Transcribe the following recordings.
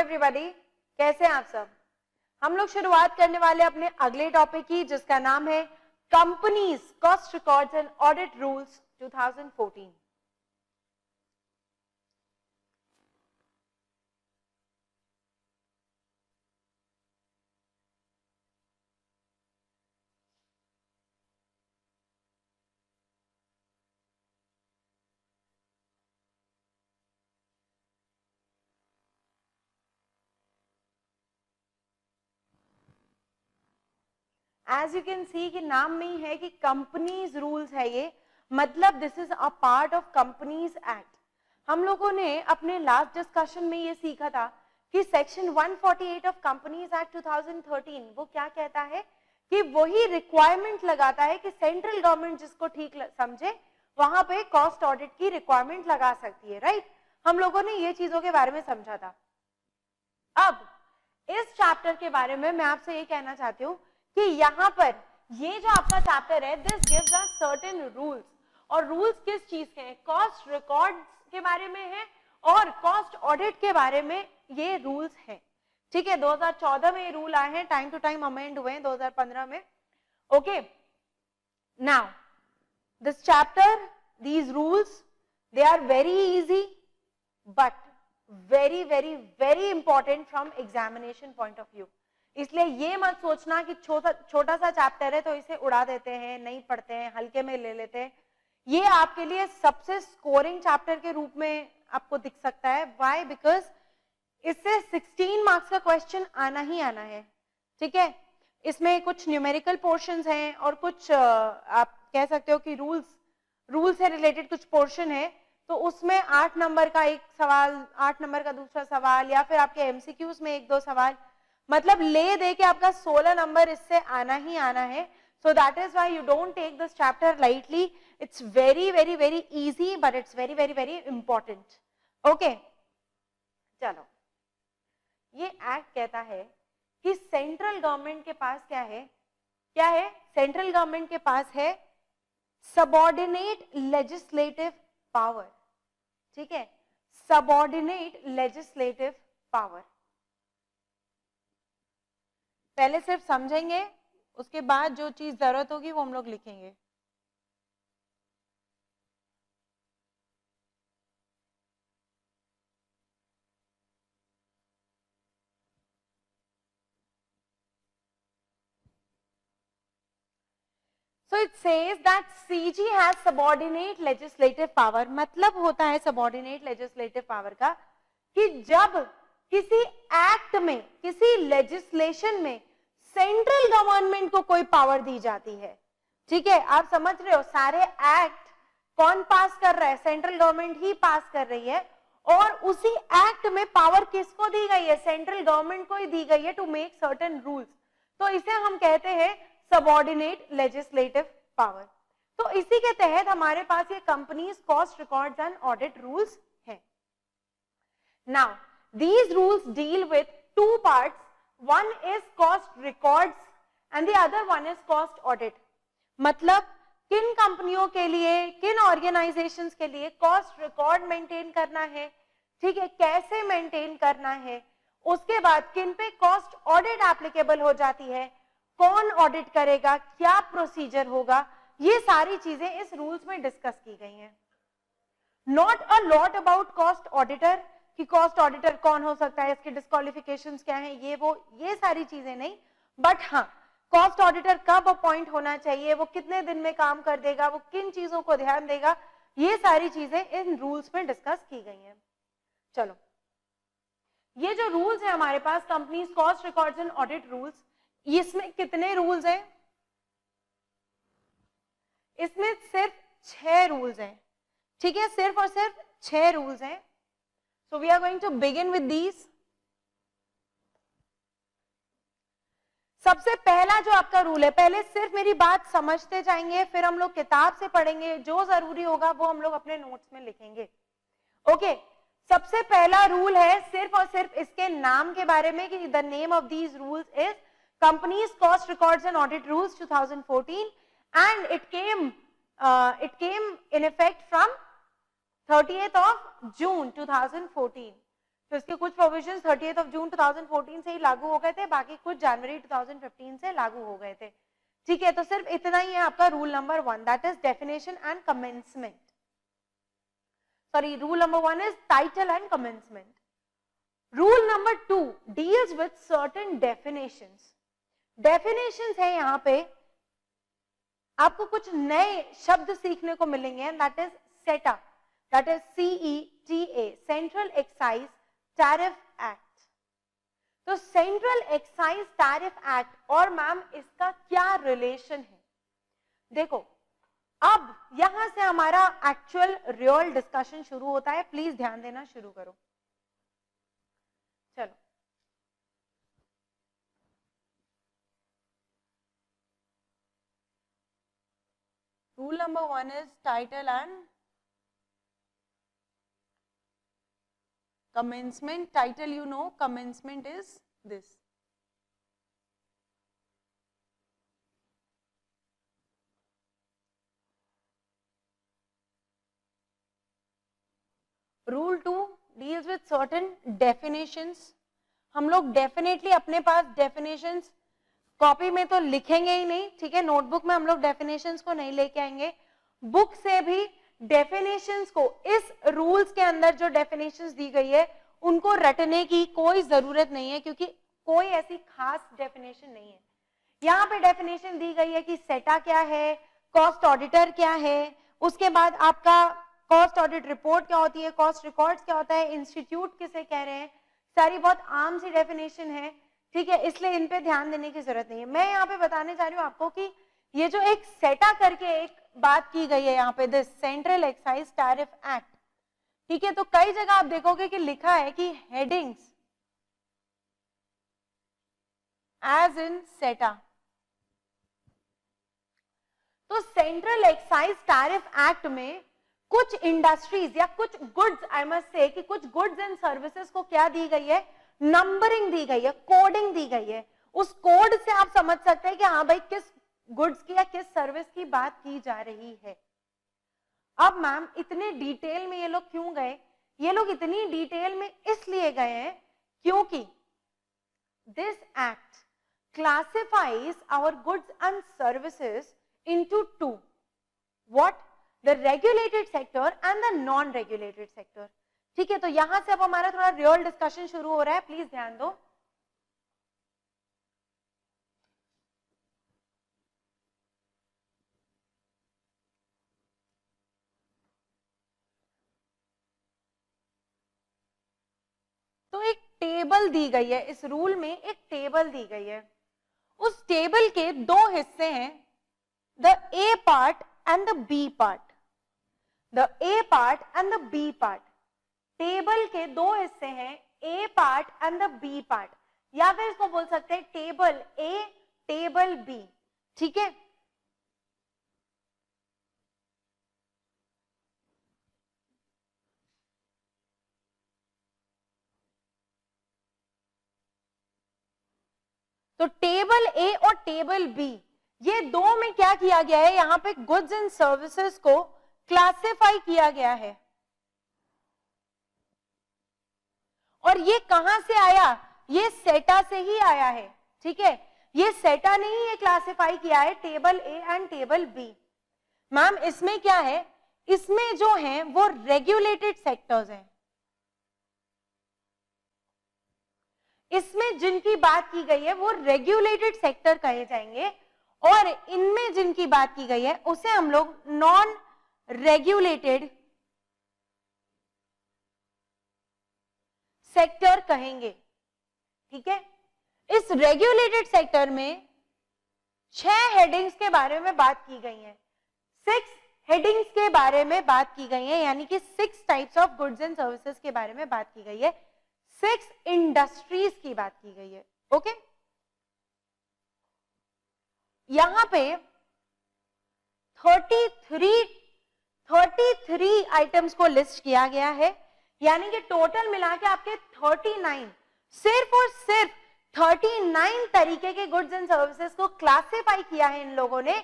Everybody, कैसे हैं आप सब। हम लोग शुरुआत करने वाले अपने अगले टॉपिक की, जिसका नाम है companies cost records and audit rules 2014। As you can see कि नाम में ही है कि कंपनीज रूल्स है ये, मतलब this is a part of companies act. हम लोगों ने अपने लास्ट डिस्कशन में ये सीखा था कि सेक्शन 148 ऑफ कंपनीज एक्ट 2013 वो क्या कहता है कि वही रिक्वायरमेंट लगाता है कि सेंट्रल गवर्नमेंट जिसको ठीक समझे वहां पे कॉस्ट ऑडिट की रिक्वायरमेंट लगा सकती है, राइट। हम लोगों ने ये चीजों के बारे में समझा था। अब इस चैप्टर के बारे में मैं आपसे ये कहना चाहती हूँ कि यहाँ पर ये जो आपका चैप्टर है, this gives us certain rules. और रूल्स किस चीज के हैं? कॉस्ट रिकॉर्ड्स के बारे में है और कॉस्ट ऑडिट के बारे में ये रूल्स हैं, ठीक है। 2014 में ये रूल आए हैं, टाइम टू टाइम अमेंड हुए हैं 2015 में। Okay, now this chapter, these rules, they are very easy but very very very important from examination point of view. इसलिए ये मत सोचना कि छोटा सा चैप्टर है तो इसे उड़ा देते हैं, नहीं पढ़ते हैं, हल्के में ले लेते हैं। ये आपके लिए सबसे स्कोरिंग चैप्टर के रूप में आपको दिख सकता है। व्हाई? बिकॉज इससे 16 मार्क्स का क्वेश्चन आना ही आना है, ठीक है। इसमें कुछ न्यूमेरिकल पोर्शंस हैं और कुछ आप कह सकते हो कि रूल्स से रिलेटेड कुछ पोर्शन है, तो उसमें 8 नंबर का एक सवाल, 8 नंबर का दूसरा सवाल, या फिर आपके एमसीक्यूज में 1-2 सवाल, मतलब ले दे के आपका 16 नंबर इससे आना ही आना है। So that is why you don't take this chapter lightly. It's very very very easy but it's very very very important. Okay, चलो, ये एक्ट कहता है कि सेंट्रल गवर्नमेंट के पास क्या है? क्या है? सेंट्रल गवर्नमेंट के पास है सबऑर्डिनेट लेजिस्लेटिव पावर, ठीक है, सबऑर्डिनेट लेजिस्लेटिव पावर। पहले सिर्फ समझेंगे, उसके बाद जो चीज जरूरत होगी वो हम लोग लिखेंगे। So it says that CG has subordinate legislative power। मतलब होता है subordinate legislative power का कि जब किसी एक्ट में, किसी लेजिस्लेशन में सेंट्रल गवर्नमेंट को कोई पावर दी जाती है, ठीक है। आप समझ रहे हो, सारे एक्ट कौन पास कर रहा है? सेंट्रल गवर्नमेंट ही पास कर रही है। और उसी एक्ट में पावर किसको दी गई है? सेंट्रल गवर्नमेंट को ही दी गई है टू मेक सर्टेन रूल्स। तो इसे हम कहते हैं सबऑर्डिनेट लेजिस्लेटिव पावर। तो इसी के तहत हमारे पास ये companies cost records and audit rules हैं। Now these rules deal with two parts. One is cost records and the other one is cost audit। मतलब किन कंपनियों के लिए, किन ऑर्गेनाइजेशंस के लिए कॉस्ट रिकॉर्ड मेंटेन करना है, ठीक है, कैसे मेंटेन करना है, उसके बाद किन पे कॉस्ट ऑडिट एप्लीकेबल हो जाती है, कौन ऑडिट करेगा, क्या प्रोसीजर होगा, ये सारी चीजें इस रूल्स में डिस्कस की गई हैं। Not a lot about cost auditor, कि कॉस्ट ऑडिटर कौन हो सकता है, इसके डिस्क्वालिफिकेशंस क्या हैं, ये वो, ये सारी चीजें नहीं। बट हाँ, कॉस्ट ऑडिटर कब अपॉइंट होना चाहिए, वो कितने दिन में काम कर देगा, वो किन चीजों को ध्यान देगा, ये सारी चीजें इन रूल्स में डिस्कस की गई हैं। चलो, ये जो रूल्स है हमारे पास, companies cost records and audit rules, इसमें कितने रूल्स हैं? इसमें सिर्फ 6 रूल्स हैं, ठीक है, सिर्फ और सिर्फ 6 रूल्स हैं। So we are going to begin with these। सबसे पहला जो आपका रूल है, पहले सिर्फ मेरी बात समझते जाएंगे, फिर हम लोग किताब से पढ़ेंगे, जो जरूरी होगा वो हम लोग अपने नोट्स में लिखेंगे। ओके, सबसे पहला रूल है सिर्फ और सिर्फ इसके नाम के बारे में कि the name of these rules is companies cost records and audit rules 2014 and it came in effect from 30th of June 2014। तो इसके कुछ प्रोविजंस 30 जून 2014 से ही लागू हो गए थे, बाकी कुछ जनवरी 2015 से लागू हो गए थे। ठीक है, तो सिर्फ इतना ही है आपका rule number 1, that is definition and commencement. Sorry, rule number 1 is title and commencement. Rule number 2 deals with certain definitions. Definitions है यहाँ पे, आपको कुछ नए शब्द सीखने को मिलेंगे, दैट इज सेटा, that is CETA, central excise tariff act. तो सेंट्रल एक्साइज टैरिफ एक्ट और मैम इसका क्या रिलेशन है? देखो, अब यहां से हमारा एक्चुअल रियल डिस्कशन शुरू होता है, प्लीज ध्यान देना शुरू करो। चलो, rule number 1 is title and commencement. Title, you know, commencement is this. Rule 2 deals with certain definitions. हम लोग डेफिनेटली अपने पास डेफिनेशंस कॉपी में तो लिखेंगे ही नहीं, ठीक है, नोटबुक में हम लोग डेफिनेशंस को नहीं लेके आएंगे, बुक से भी डेफिनेशंस को, इस रूल्स के अंदर जो डेफिनेशंस दी गई है उनको रटने की कोई जरूरत नहीं है, क्योंकि कोई ऐसी खास डेफिनेशन नहीं है। यहाँ पे डेफिनेशन दी गई है कि सेटा क्या है, कॉस्ट ऑडिटर क्या है, उसके बाद आपका कॉस्ट ऑडिट रिपोर्ट क्या होती है, कॉस्ट रिकॉर्ड्स क्या होता है, इंस्टीट्यूट किसे कह रहे हैं, सारी बहुत आम सी डेफिनेशन है, ठीक है, इसलिए इन पे ध्यान देने की जरूरत नहीं है। मैं यहाँ पे बताने जा रही हूँ आपको कि ये जो एक सेटा करके एक बात की गई है यहाँ पे, this central excise tariff act, ठीक है, तो कई जगह आप देखोगे कि लिखा है कि हेडिंग्स एज इन सेटा। तो सेंट्रल एक्साइज टैरिफ एक्ट में कुछ इंडस्ट्रीज या कुछ गुड्स, आई मस्ट से कि कुछ गुड्स एंड सर्विसेज को क्या दी गई है, नंबरिंग दी गई है, कोडिंग दी गई है। उस कोड से आप समझ सकते हैं कि हाँ भाई किस गुड्स की या किस सर्विस की बात की जा रही है। अब मैम इतने डिटेल में ये लोग क्यों गए? ये लोग इतनी डिटेल में इसलिए गए हैं क्योंकि this act classifies our goods and services into two, what, the regulated sector and the non regulated sector. ठीक है, तो यहां से अब हमारा थोड़ा रियल डिस्कशन शुरू हो रहा है, प्लीज ध्यान दो। तो एक टेबल दी गई है, इस रूल में एक टेबल दी गई है, उस टेबल के दो हिस्से हैं, the A part and the B part, the A part and the B part. Table के दो हिस्से हैं, A part and the B part, या फिर इसको बोल सकते हैं टेबल ए टेबल बी, ठीक है। तो टेबल ए और टेबल बी, ये दो में क्या किया गया है, यहां पे गुड्स एंड सर्विसेज को क्लासिफाई किया गया है। और ये कहां से आया? ये सेटा से ही आया है, ठीक है, ये सेटा ने ही ये क्लासिफाई किया है, table A and table B. Ma'am इसमें क्या है, इसमें जो है वो रेगुलेटेड सेक्टर्स हैं, इसमें जिनकी बात की गई है वो रेगुलेटेड सेक्टर कहे जाएंगे, और इनमें जिनकी बात की गई है उसे हम लोग नॉन रेगुलेटेड सेक्टर कहेंगे, ठीक है। इस रेगुलेटेड सेक्टर में 6 हेडिंग्स के बारे में बात की गई है, 6 हेडिंग्स के बारे में बात की गई है, यानी कि 6 types of goods and services के बारे में बात की गई है, 6 इंडस्ट्रीज की बात की गई है, ओके। यहां पे 33 आइटम्स को लिस्ट किया गया है, यानी कि टोटल मिला के आपके 39, सिर्फ और सिर्फ 39 तरीके के गुड्स एंड सर्विसेज को क्लासिफाई किया है इन लोगों ने,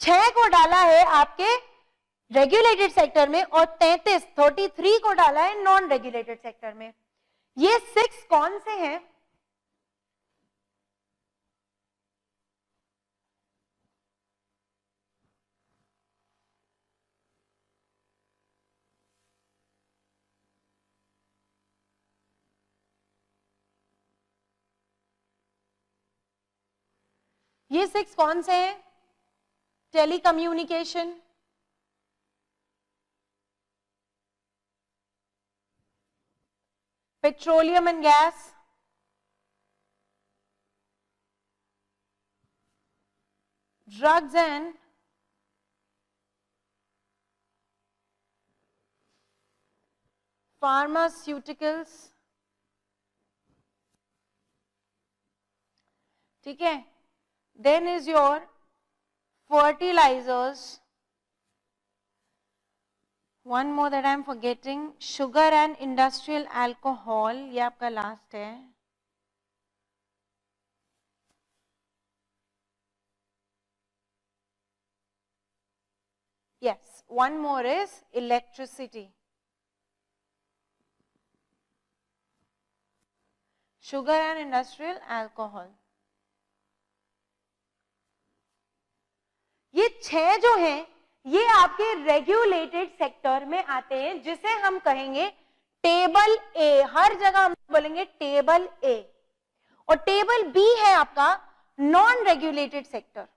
6 को डाला है आपके रेगुलेटेड सेक्टर में और 33 को डाला है नॉन रेगुलेटेड सेक्टर में। ये 6 कौन से हैं? ये 6 कौन से हैं? Telecommunication, petroleum and gas, drugs and pharmaceuticals, ठीक है, then is your fertilizers, one more that I am forgetting, sugar and industrial alcohol, ये आपका लास्ट है, yes, one more is electricity, sugar and industrial alcohol. ये 6 जो हैं ये आपके रेगुलेटेड सेक्टर में आते हैं, जिसे हम कहेंगे टेबल ए, हर जगह हम बोलेंगे टेबल ए, और टेबल बी है आपका नॉन रेगुलेटेड सेक्टर।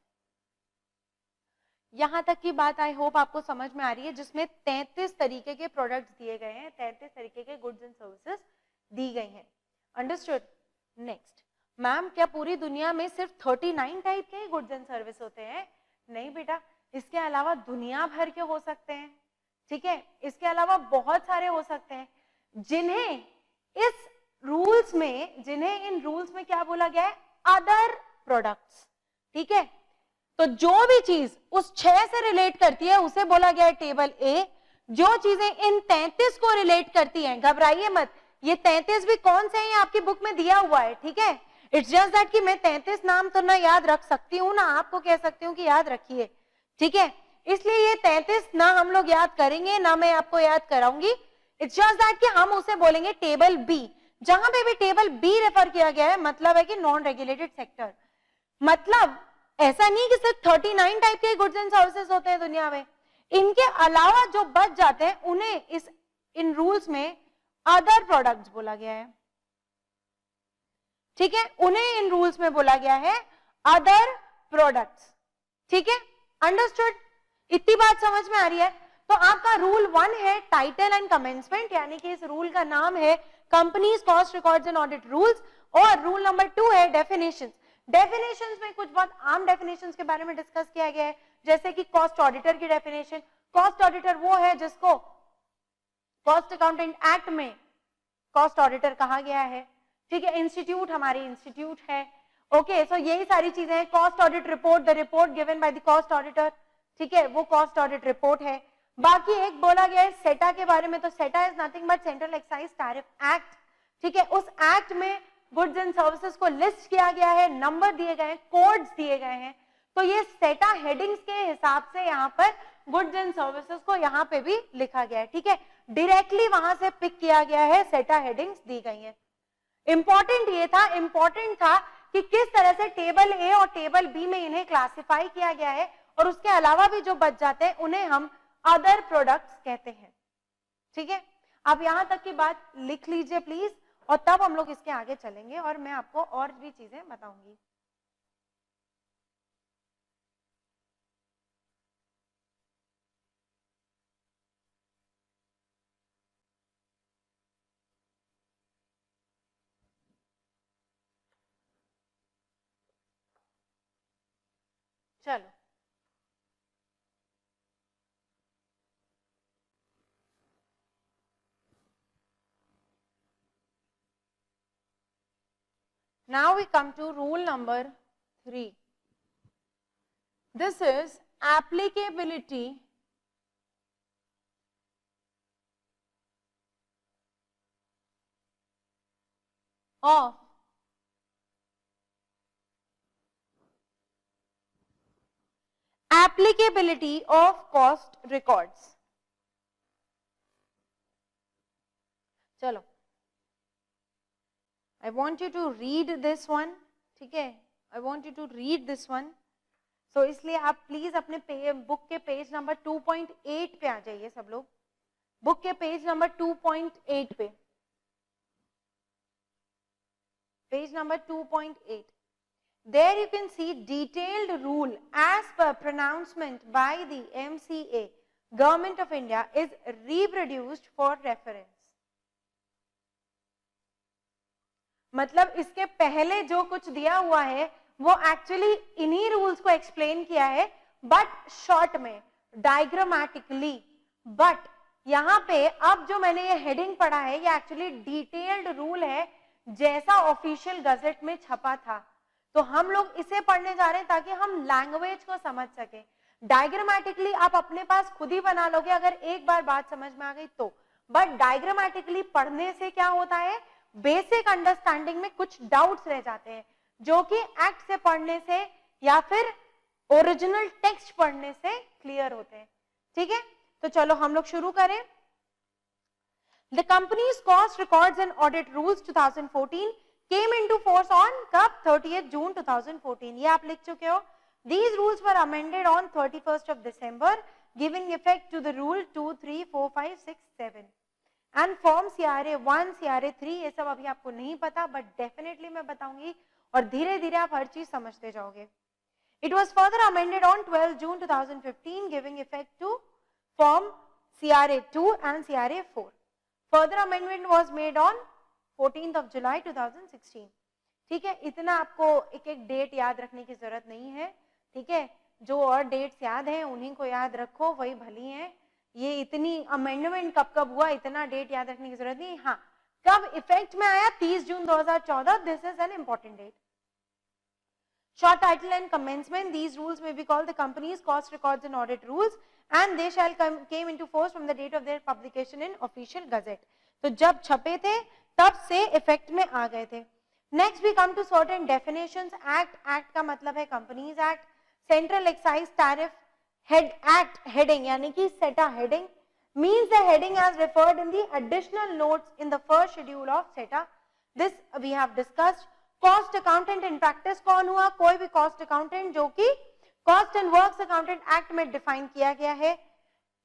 यहां तक की बात आई होप आपको समझ में आ रही है, जिसमें 33 तरीके के प्रोडक्ट्स दिए गए हैं, 33 तरीके के गुड्स एंड सर्विसेज दी गई हैं। अंडरस्टूड? नेक्स्ट, मैम क्या पूरी दुनिया में सिर्फ 39 टाइप के गुड्स एंड सर्विस होते हैं? नहीं बेटा, इसके अलावा दुनिया भर के हो सकते हैं, ठीक है, इसके अलावा बहुत सारे हो सकते हैं, जिन्हें इन रूल्स में क्या बोला गया है? अदर प्रोडक्ट्स, ठीक है। तो जो भी चीज उस 6 से रिलेट करती है उसे बोला गया है टेबल ए। जो चीजें इन 33 को रिलेट करती हैं, घबराइए मत, ये 33 भी कौन से हैं ये आपकी बुक में दिया हुआ है, ठीक है। इट्स जस्ट दैट कि मैं 33 नाम तो ना याद रख सकती हूँ ना आपको कह सकती हूँ कि याद रखिए, ठीक है, इसलिए ये 33 ना हम लोग याद करेंगे ना मैं आपको याद कराऊंगी। इट्स जस्ट दैट कि हम उसे बोलेंगे टेबल बी। जहां पे भी टेबल बी रेफर किया गया है मतलब है कि नॉन रेगुलेटेड सेक्टर। मतलब ऐसा नहीं कि सिर्फ 39 टाइप के गुड्स एंड सर्विसेज होते हैं दुनिया में, इनके अलावा जो बच जाते हैं उन्हें इन रूल्स में अदर प्रोडक्ट्स बोला गया है, ठीक है, उन्हें इन रूल्स में बोला गया है अदर प्रोडक्ट्स, ठीक है। अंडरस्टूड? इतनी बात समझ में आ रही है? तो आपका रूल 1 है टाइटल एंड कमेंसमेंट, यानी कि इस रूल का नाम है companies cost records and audit rules, और रूल नंबर 2 है डेफिनेशंस। डेफिनेशंस में कुछ बहुत आम डेफिनेशंस के बारे में डिस्कस किया गया है, जैसे कि कॉस्ट ऑडिटर की डेफिनेशन। कॉस्ट ऑडिटर वो है जिसको कॉस्ट अकाउंटेंट एक्ट में कॉस्ट ऑडिटर कहा गया है, ठीक है। इंस्टीट्यूट हमारी इंस्टीट्यूट है, ओके, सो यही सारी चीजें हैं। Cost audit report, the report given by the cost auditor, ठीक है, वो कॉस्ट ऑडिट रिपोर्ट है। बाकी एक बोला गया है सेटा के बारे में, तो सेटा is nothing but central excise tariff act, ठीक है। उस एक्ट में गुड्स एंड सर्विसेज को लिस्ट किया गया है, नंबर दिए गए हैं, कोड्स दिए गए हैं, तो ये सेटा हेडिंग्स के हिसाब से यहाँ पर गुड्स एंड सर्विसेज को यहाँ पे भी लिखा गया है, ठीक है, डायरेक्टली वहां से पिक किया गया है, सेटा हेडिंग्स दी गई है। इंपॉर्टेंट था कि किस तरह से टेबल ए और टेबल बी में इन्हें क्लासिफाई किया गया है, और उसके अलावा भी जो बच जाते हैं उन्हें हम अदर प्रोडक्ट्स कहते हैं, ठीक है। आप यहां तक की बात लिख लीजिए प्लीज, और तब हम लोग इसके आगे चलेंगे और मैं आपको और भी चीजें बताऊंगी। चलो, now we come to rule number 3. This is applicability of cost records. चलो, I want you to read this one, ठीक है, I want you to read this one. So इसलिए आप प्लीज अपने बुक के पेज नंबर 2.8 पे आ जाइए सब लोग. बुक के पेज नंबर 2.8 पे, page number 2.8. There you can see detailed rule as per pronouncement by the MCA, Government of India, is reproduced for reference. मतलब इसके पहले जो कुछ दिया हुआ है वो एक्चुअली इन्हीं रूल्स को एक्सप्लेन किया है, बट शॉर्ट में, डायग्रामेटिकली. बट यहाँ पे अब जो मैंने ये हेडिंग पढ़ा है ये एक्चुअली डिटेल्ड रूल है जैसा ऑफिशियल गजेट में छपा था. तो हम लोग इसे पढ़ने जा रहे हैं ताकि हम लैंग्वेज को समझ सके. डायग्रामेटिकली आप अपने पास खुद ही बना लोगे अगर एक बार बात समझ में आ गई तो, बट डायग्रामेटिकली पढ़ने से क्या होता है, बेसिक अंडरस्टैंडिंग में कुछ डाउट्स रह जाते हैं जो कि एक्ट से पढ़ने से या फिर ओरिजिनल टेक्स्ट पढ़ने से क्लियर होते हैं. ठीक है, तो चलो हम लोग शुरू करें. The company's cost records and audit rules 2014 came into force on कब 30th June 2014. ये आप लिख चुके हो. These rules were amended on 31st of December, giving effect to the rule 2, 3, 4, 5, 6, 7. And form CRA 1, CRA 3 ये सब अभी आपको नहीं पता, but definitely मैं बताऊंगी और धीरे धीरे आप हर चीज समझते जाओगे. It was further amended on 12 June 2015, giving effect to form CRA 2 and CRA 4. Further amendment was made on 14th of July 2016. ठीक है, इतना आपको एक एक डेट याद रखने की जरूरत नहीं है. ठीक है, जो और डेट्स याद हैं उन्हीं को याद रखो, वही भली है. ये इतनी अमेंडमेंट कब कब हुआ इतना डेट याद रखने की जरूरत नहीं. हाँ, कब इफेक्ट में आया 30 जून 2014. This is an important date. Short title and commencement. These rules may be called the company's cost records and audit rules, and they shall came into force from the date of their publication in official gazette. तो जब छपे थे तब से effect में आ गए थे. Next we come to certain definitions. Act का मतलब है Companies Act. Central Excise Tariff Act heading यानी कि SETA heading means the heading as referred in the additional notes in the first schedule of SETA. This we have discussed. Cost accountant in practice कौन हुआ, कोई भी cost accountant जो कि cost and works accountant act में define किया गया है.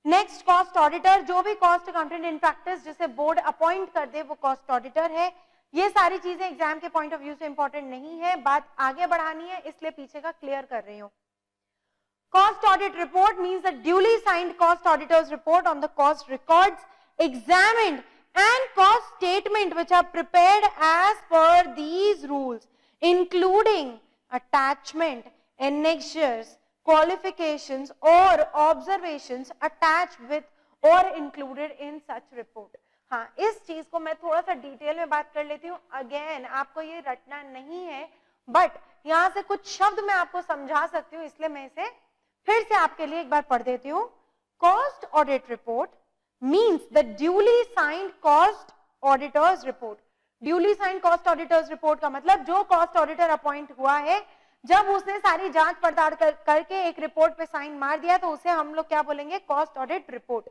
नेक्स्ट कॉस्ट ऑडिटर, जो भी कॉस्ट अकाउंटेंट इन प्रैक्टिस जिसे बोर्ड अपॉइंट कर दे वो कॉस्ट ऑडिटर है. ये सारी चीजें एग्जाम के पॉइंट ऑफ व्यू से इंपॉर्टेंट नहीं है, बात आगे बढ़ानी है इसलिए पीछे का क्लियर कर रही हूँ. Cost audit report means the duly signed cost auditors report on the cost records examined and cost statement which are prepared as per these rules, including attachment, annexures, qualifications or observations attached with or included in such report. हाँ, इस चीज को मैं थोड़ा सा detail में बात कर लेती हूँ. अगेन आपको ये रटना नहीं है, बट यहाँ से कुछ शब्द मैं आपको समझा सकती हूँ, इसलिए मैं इसे फिर से आपके लिए एक बार पढ़ देती हूँ. Cost audit report means the duly signed cost auditors report. Duly signed cost auditors report का मतलब जो cost auditor अपॉइंट हुआ है, जब उसने सारी जांच पड़ताल करके एक रिपोर्ट पे साइन मार दिया तो उसे हम लोग क्या बोलेंगे, cost audit report.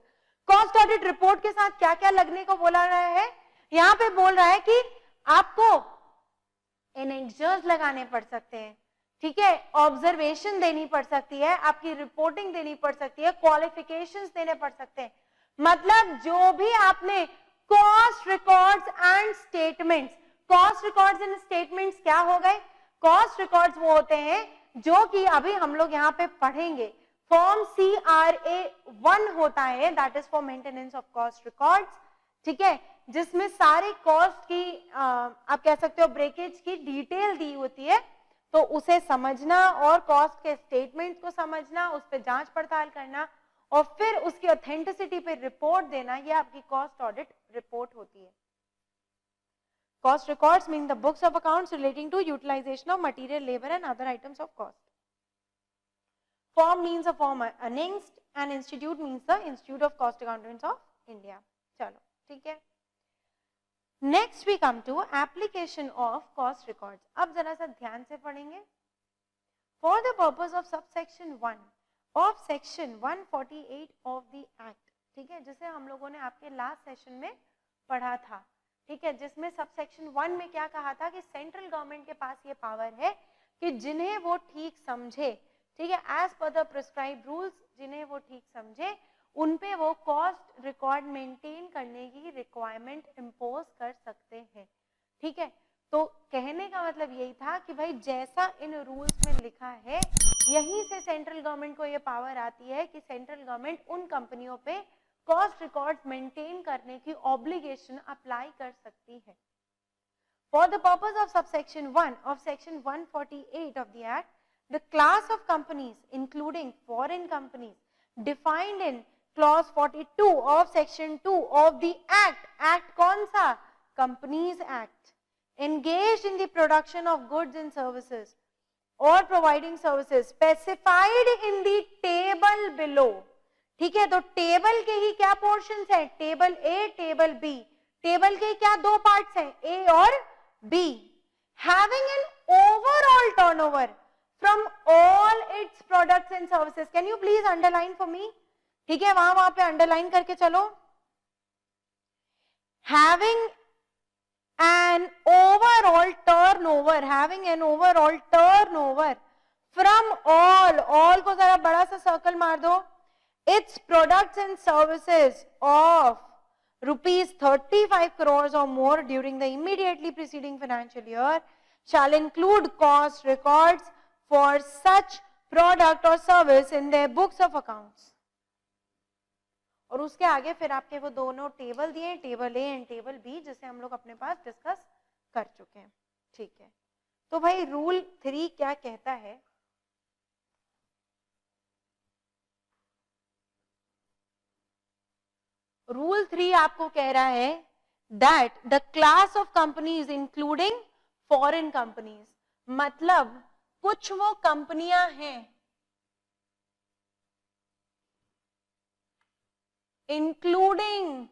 Cost audit report के साथ क्या क्या लगने को बोला रहा है, यहाँ पे बोल रहा है कि आपको एनेक्सर्स लगाने पड़ सकते हैं. ठीक है, ऑब्जर्वेशन देनी पड़ सकती है, आपकी रिपोर्टिंग देनी पड़ सकती है, क्वालिफिकेशंस देने पड़ सकते हैं. मतलब जो भी आपने cost records and statements, cost records and statements क्या हो गए, कॉस्ट रिकॉर्ड्स वो होते हैं जो कि अभी हम लोग यहाँ पे पढ़ेंगे. फॉर्म CRA 1 होता है, that is for maintenance of cost records. ठीक है, जिसमें सारे कॉस्ट की आप कह सकते हो ब्रेकेज की डिटेल दी होती है. तो उसे समझना और कॉस्ट के स्टेटमेंट्स को समझना, उस पर जांच पड़ताल करना और फिर उसकी ऑथेंटिसिटी पे रिपोर्ट देना, ये आपकी कॉस्ट ऑडिट रिपोर्ट होती है. Cost records mean the books of accounts relating to utilisation of material, labour and other items of cost. Form means a form annexed and institute means the institute of cost accountants of India. चलो ठीक है, next we come to application of cost records. अब जरा सा ध्यान से पढ़ेंगे. For the purpose of subsection 1 of section 148 of the act. ठीक है, जिसे हम लोगों ने आपके लास्ट सेशन में पढ़ा था. ठीक है, जिसमें सबसेक्शन 1 में क्या कहा था कि सेंट्रल गवर्नमेंट के पास ये पावर है कि जिन्हें वो ठीक समझे, ठीक है, as per the prescribe rules, जिन्हें वो ठीक समझे उन पे वो कॉस्ट रिकॉर्ड मेंटेन करने की रिक्वायरमेंट इम्पोज कर सकते हैं। ठीक है, तो कहने का मतलब यही था कि भाई जैसा इन रूल्स में लिखा है यहीं से सेंट्रल गवर्नमेंट को ये पावर आती है कि सेंट्रल गवर्नमेंट उन कंपनियों पे कॉस्ट रिकॉर्ड्स मेंटेन करने की ऑब्लिगेशन अप्लाई कर सकती है। For the purpose of subsection 1 of section 148 of the Act, the class of companies including foreign companies defined in clause 42 of section 2 of the Act, Act कौन सा? Companies Act, engaged in the production of goods and services or providing services specified in the table below. ठीक है, तो table के ही क्या portions हैं? Table A, table B. Table के क्या दो पार्ट्स हैं? ए और B, having an overall turnover from all its products and services. Can you please underline for me? ठीक है, वहां पे अंडरलाइन करके चलो। Having an overall turnover, having an overall turnover from all को जरा बड़ा सा सर्कल मार दो, its products and services of rupees 35 crores or more during the immediately preceding financial year shall include cost records for such product or service in their books of accounts. और उसके आगे फिर आपके वो दोनों टेबल दिए, table A and table B, जिसे हम लोग अपने पास डिस्कस कर चुके हैं। ठीक है, तो भाई रूल 3 क्या कहता है? रूल 3 आपको कह रहा है that the class of companies including foreign companies, मतलब कुछ वो कंपनियां हैं इंक्लूडिंग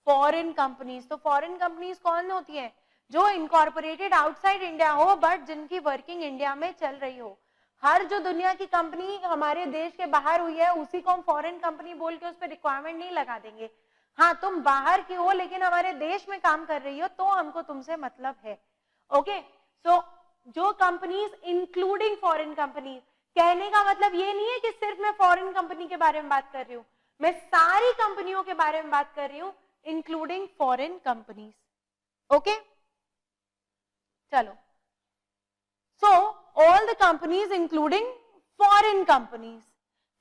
फॉरेन कंपनीज। तो फॉरेन कंपनीज कौन होती है? जो इनकॉर्पोरेटेड आउटसाइड इंडिया हो बट जिनकी वर्किंग इंडिया में चल रही हो। हर जो दुनिया की कंपनी हमारे देश के बाहर हुई है उसी को हम फॉरेन कंपनी बोल के उस पर रिक्वायरमेंट नहीं लगा देंगे। हाँ, तुम बाहर की हो लेकिन हमारे देश में काम कर रही हो तो हमको तुमसे मतलब है। ओके, सो जो कंपनीज इंक्लूडिंग फॉरेन कंपनीज, कहने का मतलब ये नहीं है कि सिर्फ मैं फॉरेन कंपनी के बारे में बात कर रही हूँ, मैं सारी कंपनियों के बारे में बात कर रही हूँ इंक्लूडिंग फॉरेन कंपनीज। ओके, चलो, so all the companies including foreign companies.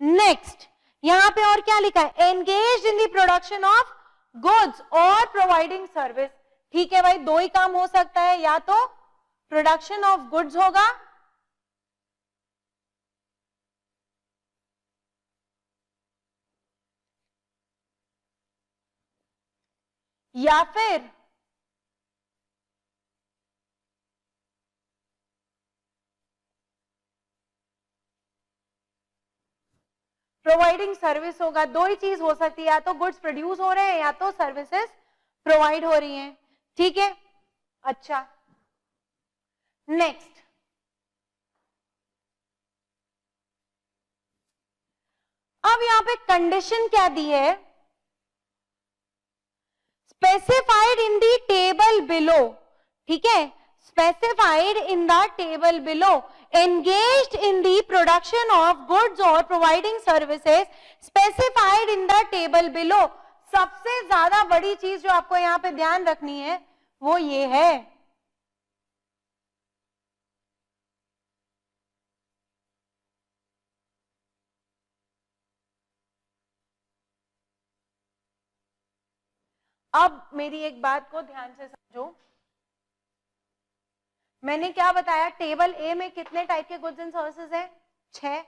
Next, यहां पे और क्या लिखा है? engaged in the production of goods or providing service. ठीक है भाई, दो ही काम हो सकता है, या तो प्रोडक्शन ऑफ गुड्स होगा या फिर प्रोवाइडिंग सर्विस होगा। दो ही चीज हो सकती है, या तो गुड्स प्रोड्यूस हो रहे हैं या तो सर्विसेज प्रोवाइड हो रही हैं। ठीक है, अच्छा, नेक्स्ट, अब यहां पे कंडीशन क्या दी है? Specified in the table below. ठीक है, specified in the table below, engaged in the production of goods or providing services specified in the table below। सबसे ज्यादा बड़ी चीज जो आपको यहां पे ध्यान रखनी है वो ये है, अब मेरी एक बात को ध्यान से समझो। मैंने क्या बताया? टेबल ए में कितने टाइप के गुड्स एंड सर्विसेज हैं? 6,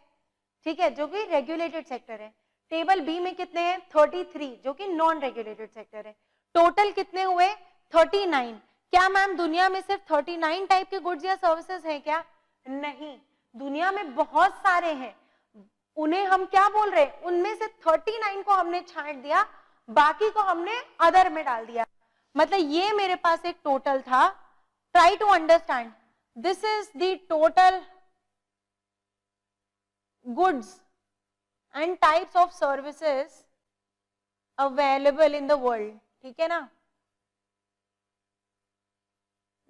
ठीक है, जो कि रेगुलेटेड सेक्टर है। टेबल बी में कितने हैं? 33, जो कि नॉन रेगुलेटेड सेक्टर है। टोटल कितने हुए? 39। क्या मैम दुनिया में सिर्फ 39 टाइप के गुड्स या सर्विसेज हैं क्या? नहीं, दुनिया में बहुत सारे हैं। उन्हें हम क्या बोल रहे हैं? उनमें से 39 को हमने छांट दिया, बाकी को हमने अदर में डाल दिया। मतलब ये मेरे पास एक टोटल था। Try to understand. This is the total goods and types of services available in the world, ठीक है ना।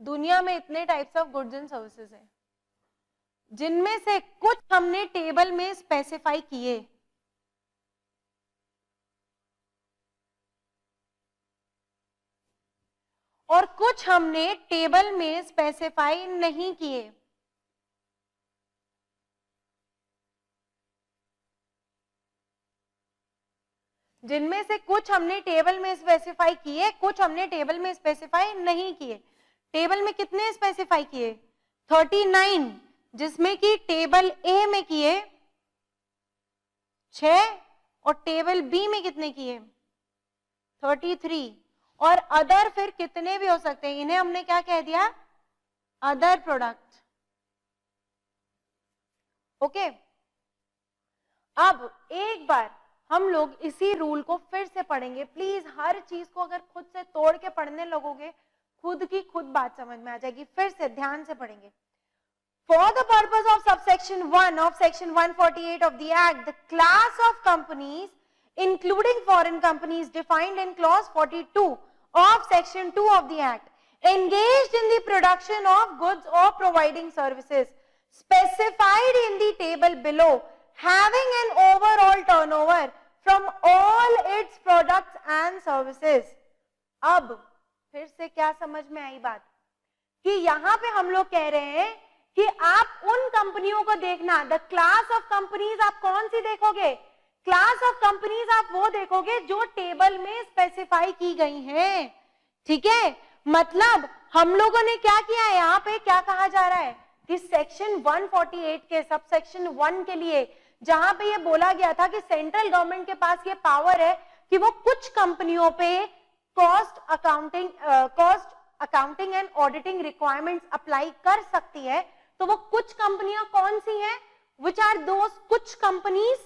दुनिया में इतने types of goods and services हैं, जिनमें से कुछ हमने टेबल में स्पेसिफाई किए, और कुछ हमने टेबल में स्पेसिफाई नहीं किए। जिनमें से कुछ हमने टेबल में स्पेसिफाई किए, कुछ हमने टेबल में स्पेसिफाई नहीं किए। टेबल में कितने स्पेसिफाई किए? 39, जिसमें कि टेबल ए में किए 6 और टेबल बी में कितने किए? 33। और अदर फिर कितने भी हो सकते हैं, इन्हें हमने क्या कह दिया? Other product. ओके, अब एक बार हम लोग इसी रूल को फिर से पढ़ेंगे। प्लीज हर चीज को अगर खुद से तोड़ के पढ़ने लगोगे, खुद की खुद बात समझ में आ जाएगी। फिर से ध्यान से पढ़ेंगे। For the purpose of subsection 1 of section 148 of the Act, the class of companies, including foreign companies defined in clause 42 of section 2 of the Act, engaged in the production of goods or providing services specified in the table below, having an overall turnover from all its products and services. अब फिर से क्या समझ में आई बात कि यहां पे हम लोग कह रहे हैं कि आप उन कंपनियों को देखना, द क्लास ऑफ कंपनीज आप कौन सी देखोगे? क्लास ऑफ कंपनीज आप वो देखोगे जो टेबल में स्पेसिफाई की गई हैं, ठीक है। मतलब हम लोगों ने क्या किया है, यहाँ पे क्या कहा जा रहा है कि सेक्शन 148 के सब सेक्शन 1 के लिए जहां पे ये बोला गया था कि सेंट्रल गवर्नमेंट के पास ये पावर है कि वो कुछ कंपनियों पे cost accounting and auditing requirements apply कर सकती है। तो वो कुछ कंपनियां कौन सी हैं? विच आर दोस कुछ कंपनीज?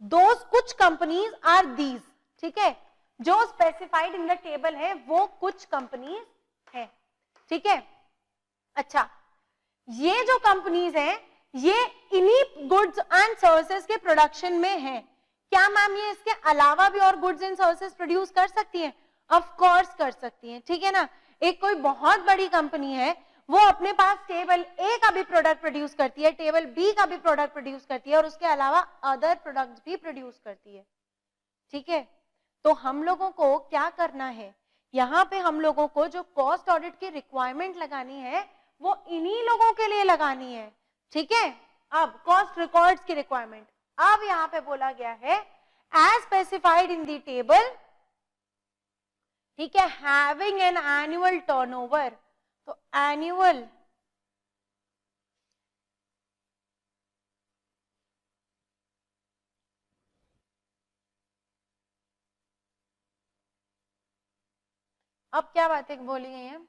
दोस कुछ कंपनीज आर दीज, ठीक है। जो स्पेसिफाइड इन द टेबल है वो कुछ कंपनीज है, ठीक है। अच्छा, ये जो कंपनीज हैं ये इन्हीं गुड्स एंड सर्विसेज के प्रोडक्शन में है। क्या मैम ये इसके अलावा भी और गुड्स एंड सर्विसेज प्रोड्यूस कर सकती हैं? ऑफ कोर्स कर सकती हैं, ठीक है ना। एक कोई बहुत बड़ी कंपनी है, वो अपने पास टेबल ए का भी प्रोडक्ट प्रोड्यूस करती है, टेबल बी का भी प्रोडक्ट प्रोड्यूस करती है और उसके अलावा अदर प्रोडक्ट्स भी प्रोड्यूस करती है, ठीक है। तो हम लोगों को क्या करना है, यहाँ पे हम लोगों को जो कॉस्ट ऑडिट की रिक्वायरमेंट लगानी है वो इन्हीं लोगों के लिए लगानी है, ठीक है। अब कॉस्ट रिकॉर्ड्स की रिक्वायरमेंट, अब यहाँ पे बोला गया है as specified in the table, ठीक है, हैविंग एन एनुअल टर्नओवर। तो एनुअल अब क्या बातें बोली गई हैं?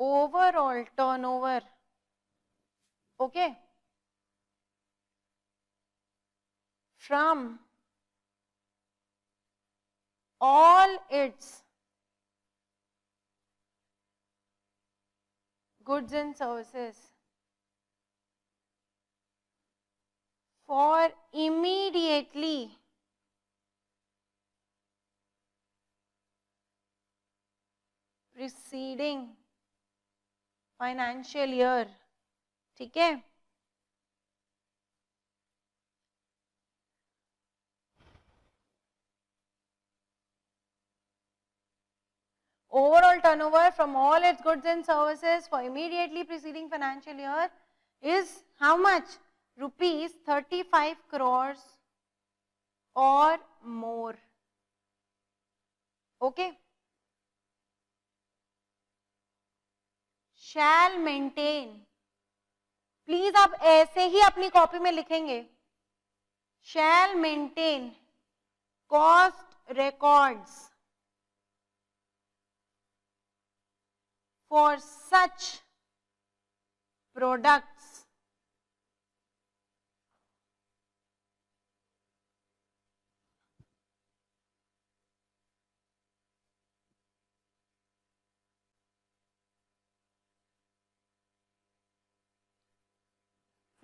Overall turnover, okay, from all its goods and services for immediately preceding financial year, ठीक है। Overall turnover from all its goods and services for immediately preceding financial year is how much? Rupees 35 crores or more. Okay. Shall maintain. Please आप ऐसे ही अपनी copy में लिखेंगे, shall maintain cost records for such products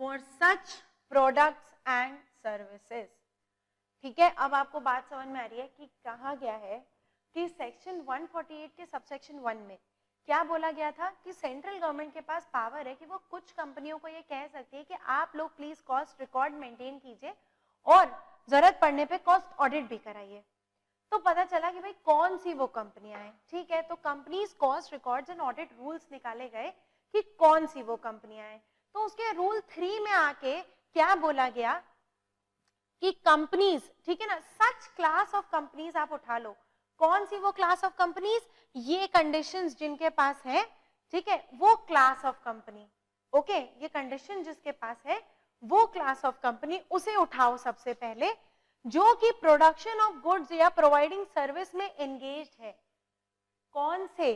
for such products and services. ठीक है, अब आपको बात समझ में आ रही है कि कहा गया है कि सेक्शन 148 के सबसेक्शन 1 में क्या बोला गया था कि सेंट्रल गवर्नमेंट के पास पावर है कि वो कुछ कंपनियों को ये कह सकती है कि आप लोग प्लीज कॉस्ट रिकॉर्ड मेंटेन कीजिए और जरूरत पड़ने पे कॉस्ट ऑडिट भी कराइए। तो पता चला कि भाई कौन सी वो कंपनियां हैं। ठीक है, तो companies cost records and audit rules निकाले गए कि कौन सी वो कंपनियां हैं। तो उसके रूल 3 में आके क्या बोला गया कि कंपनीज, ठीक है ना, सच क्लास ऑफ कंपनीज आप उठा लो। कौन सी वो क्लास ऑफ कंपनीज, ये कंडीशंस जिनके पास है, ठीक है, वो क्लास ऑफ कंपनी, ओके, ये कंडीशन जिसके पास है वो क्लास ऑफ कंपनी, उसे उठाओ सबसे पहले, जो कि प्रोडक्शन ऑफ गुड्स या प्रोवाइडिंग सर्विस में एंगेज्ड है। कौन से,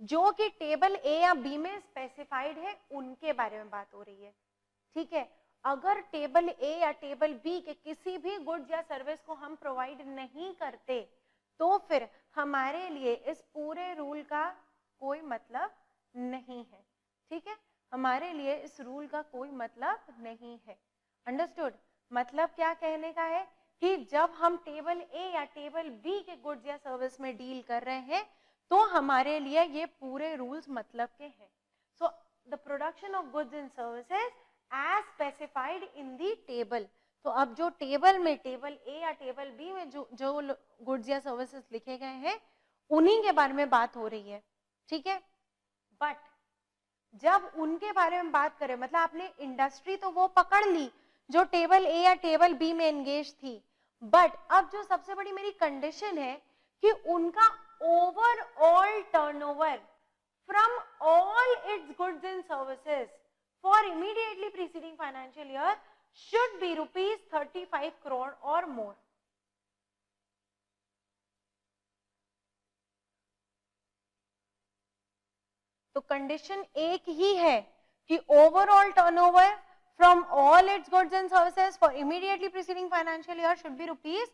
जो कि टेबल ए या बी में स्पेसिफाइड है, उनके बारे में बात हो रही है। ठीक है, अगर टेबल ए या टेबल बी के किसी भी गुड्स या सर्विस को हम प्रोवाइड नहीं करते तो फिर हमारे लिए इस पूरे रूल का कोई मतलब नहीं है। ठीक है, हमारे लिए इस रूल का कोई मतलब नहीं है। अंडरस्टूड? मतलब क्या कहने का है कि जब हम टेबल ए या टेबल बी के गुड्स या सर्विस में डील कर रहे हैं तो हमारे लिए ये पूरे रूल्स मतलब के हैं। So the production of goods and services as specified in the table. तो अब जो टेबल में, टेबल ए या टेबल बी में जो गुड्स या सर्विसेज लिखे गए हैं उन्हीं के बारे में बात हो रही है। ठीक है, बट जब उनके बारे में बात करें, मतलब आपने इंडस्ट्री तो वो पकड़ ली जो टेबल ए या टेबल बी में एंगेज थी, बट अब जो सबसे बड़ी मेरी कंडीशन है कि उनका overall turnover from all it's goods and services for immediately preceding financial year should be rupees 35 crore or more. तो कंडीशन एक ही है कि overall turnover from all it's goods and services for immediately preceding financial year should be rupees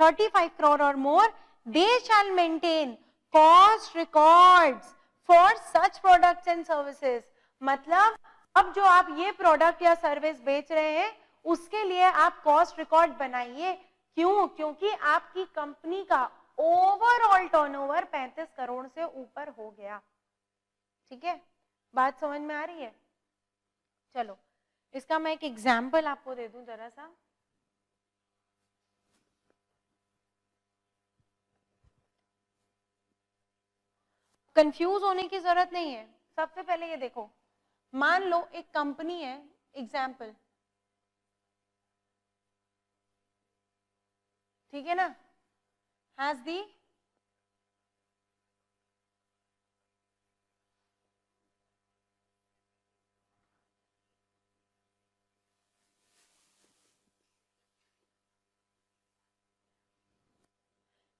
35 crore or more. They shall maintain cost records for such products and services. मतलब अब जो आप ये product या service बेच रहे हैं उसके लिए आप कॉस्ट रिकॉर्ड बनाइए। क्यों? क्योंकि आपकी कंपनी का ओवरऑल टर्नओवर 35 करोड़ से ऊपर हो गया। ठीक है, बात समझ में आ रही है? चलो इसका मैं एक एग्जाम्पल आपको दे दूं जरा सा। कंफ्यूज होने की जरूरत नहीं है। सबसे पहले ये देखो, मान लो एक कंपनी है, एग्जाम्पल, ठीक है ना, हैज दी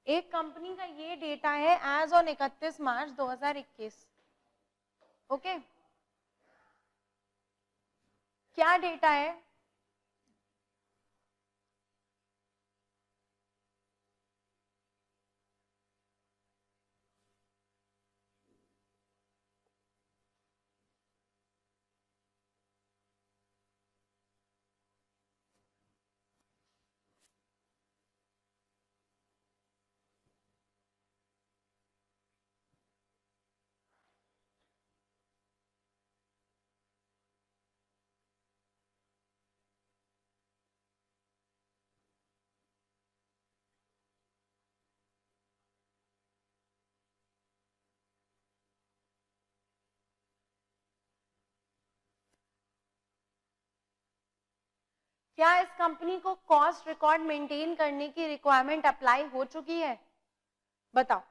एक कंपनी का ये डेटा है एज ऑन 31 मार्च 2021। ओके, क्या डेटा है? क्या इस कंपनी को कॉस्ट रिकॉर्ड मेंटेन करने की रिक्वायरमेंट अप्लाई हो चुकी है? बताओ।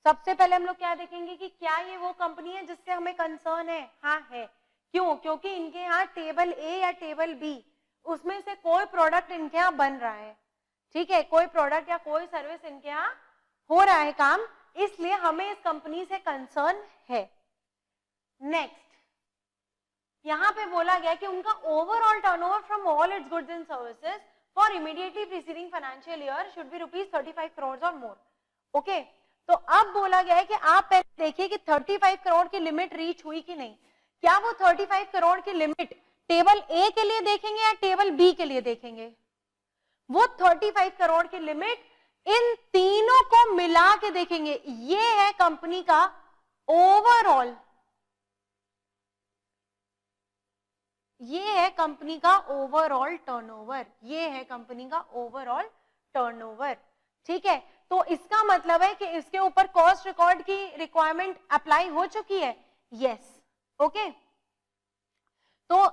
सबसे पहले हम लोग क्या देखेंगे कि क्या ये वो कंपनी है जिससे हमें कंसर्न है? हाँ है। क्यों? क्योंकि इनके यहाँ टेबल ए या टेबल बी उसमें से कोई प्रोडक्ट इनके यहाँ बन रहा है। ठीक है, कोई प्रोडक्ट या कोई सर्विस इनके यहाँ हो रहा है काम, इसलिए हमें इस कंपनी से कंसर्न है। नेक्स्ट, यहाँ पे बोला गया कि उनका overall turnover from all it's goods and services for immediately preceding financial year should be rupees 35 crore और मोर। ओके, तो अब बोला गया है कि आप पहले देखिए कि 35 करोड़ की लिमिट रीच हुई कि नहीं। क्या वो 35 करोड़ की लिमिट टेबल ए के लिए देखेंगे या टेबल बी के लिए देखेंगे? वो 35 करोड़ की लिमिट इन तीनों को मिला के देखेंगे। ये है कंपनी का ओवरऑल, ये है कंपनी का ओवरऑल टर्नओवर, ये है कंपनी का ओवरऑल टर्नओवर। ठीक है, तो इसका मतलब है कि इसके ऊपर कॉस्ट रिकॉर्ड की रिक्वायरमेंट अप्लाई हो चुकी है। Yes, okay. तो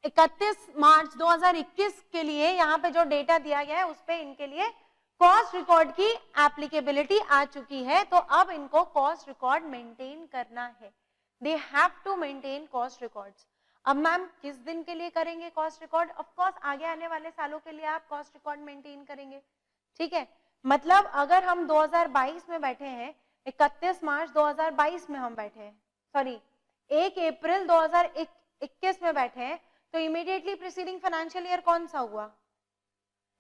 31 मार्च 2021 के लिए यहाँ पे जो डेटा दिया गया है उस पे इनके लिए कॉस्ट रिकॉर्ड की एप्लीकेबिलिटी आ चुकी है। तो अब इनको कॉस्ट रिकॉर्ड मेंटेन करना है, they have to maintain cost records. अब मैम किस दिन के लिए करेंगे कॉस्ट रिकॉर्ड? ऑफ कोर्स आगे आने वाले सालों के लिए आप कॉस्ट रिकॉर्ड मेंटेन करेंगे। ठीक है, मतलब अगर हम 2022 में बैठे हैं, 31 मार्च 2022 में हम बैठे हैं, सॉरी 1 अप्रैल 2021 में बैठे हैं, तो इमीडिएटली प्रीसीडिंग फाइनेंशियल ईयर कौन सा हुआ?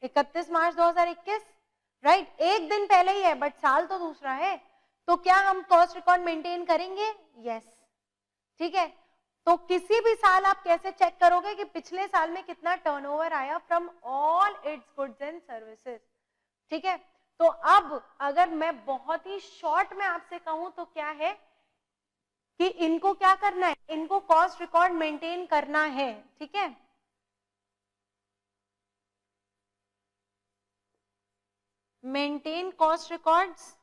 31 मार्च 2021, राइट? एक दिन पहले ही है बट साल तो दूसरा है। तो क्या हम कॉस्ट रिकॉर्ड मेंटेन करेंगे? यस। ठीक है, तो किसी भी साल आप कैसे चेक करोगे कि पिछले साल में कितना टर्नओवर आया from all it's goods and services? ठीक है, तो अब अगर मैं बहुत ही शॉर्ट में आपसे कहूं तो क्या है कि इनको क्या करना है, इनको कॉस्ट रिकॉर्ड मेंटेन करना है। ठीक है, maintain cost records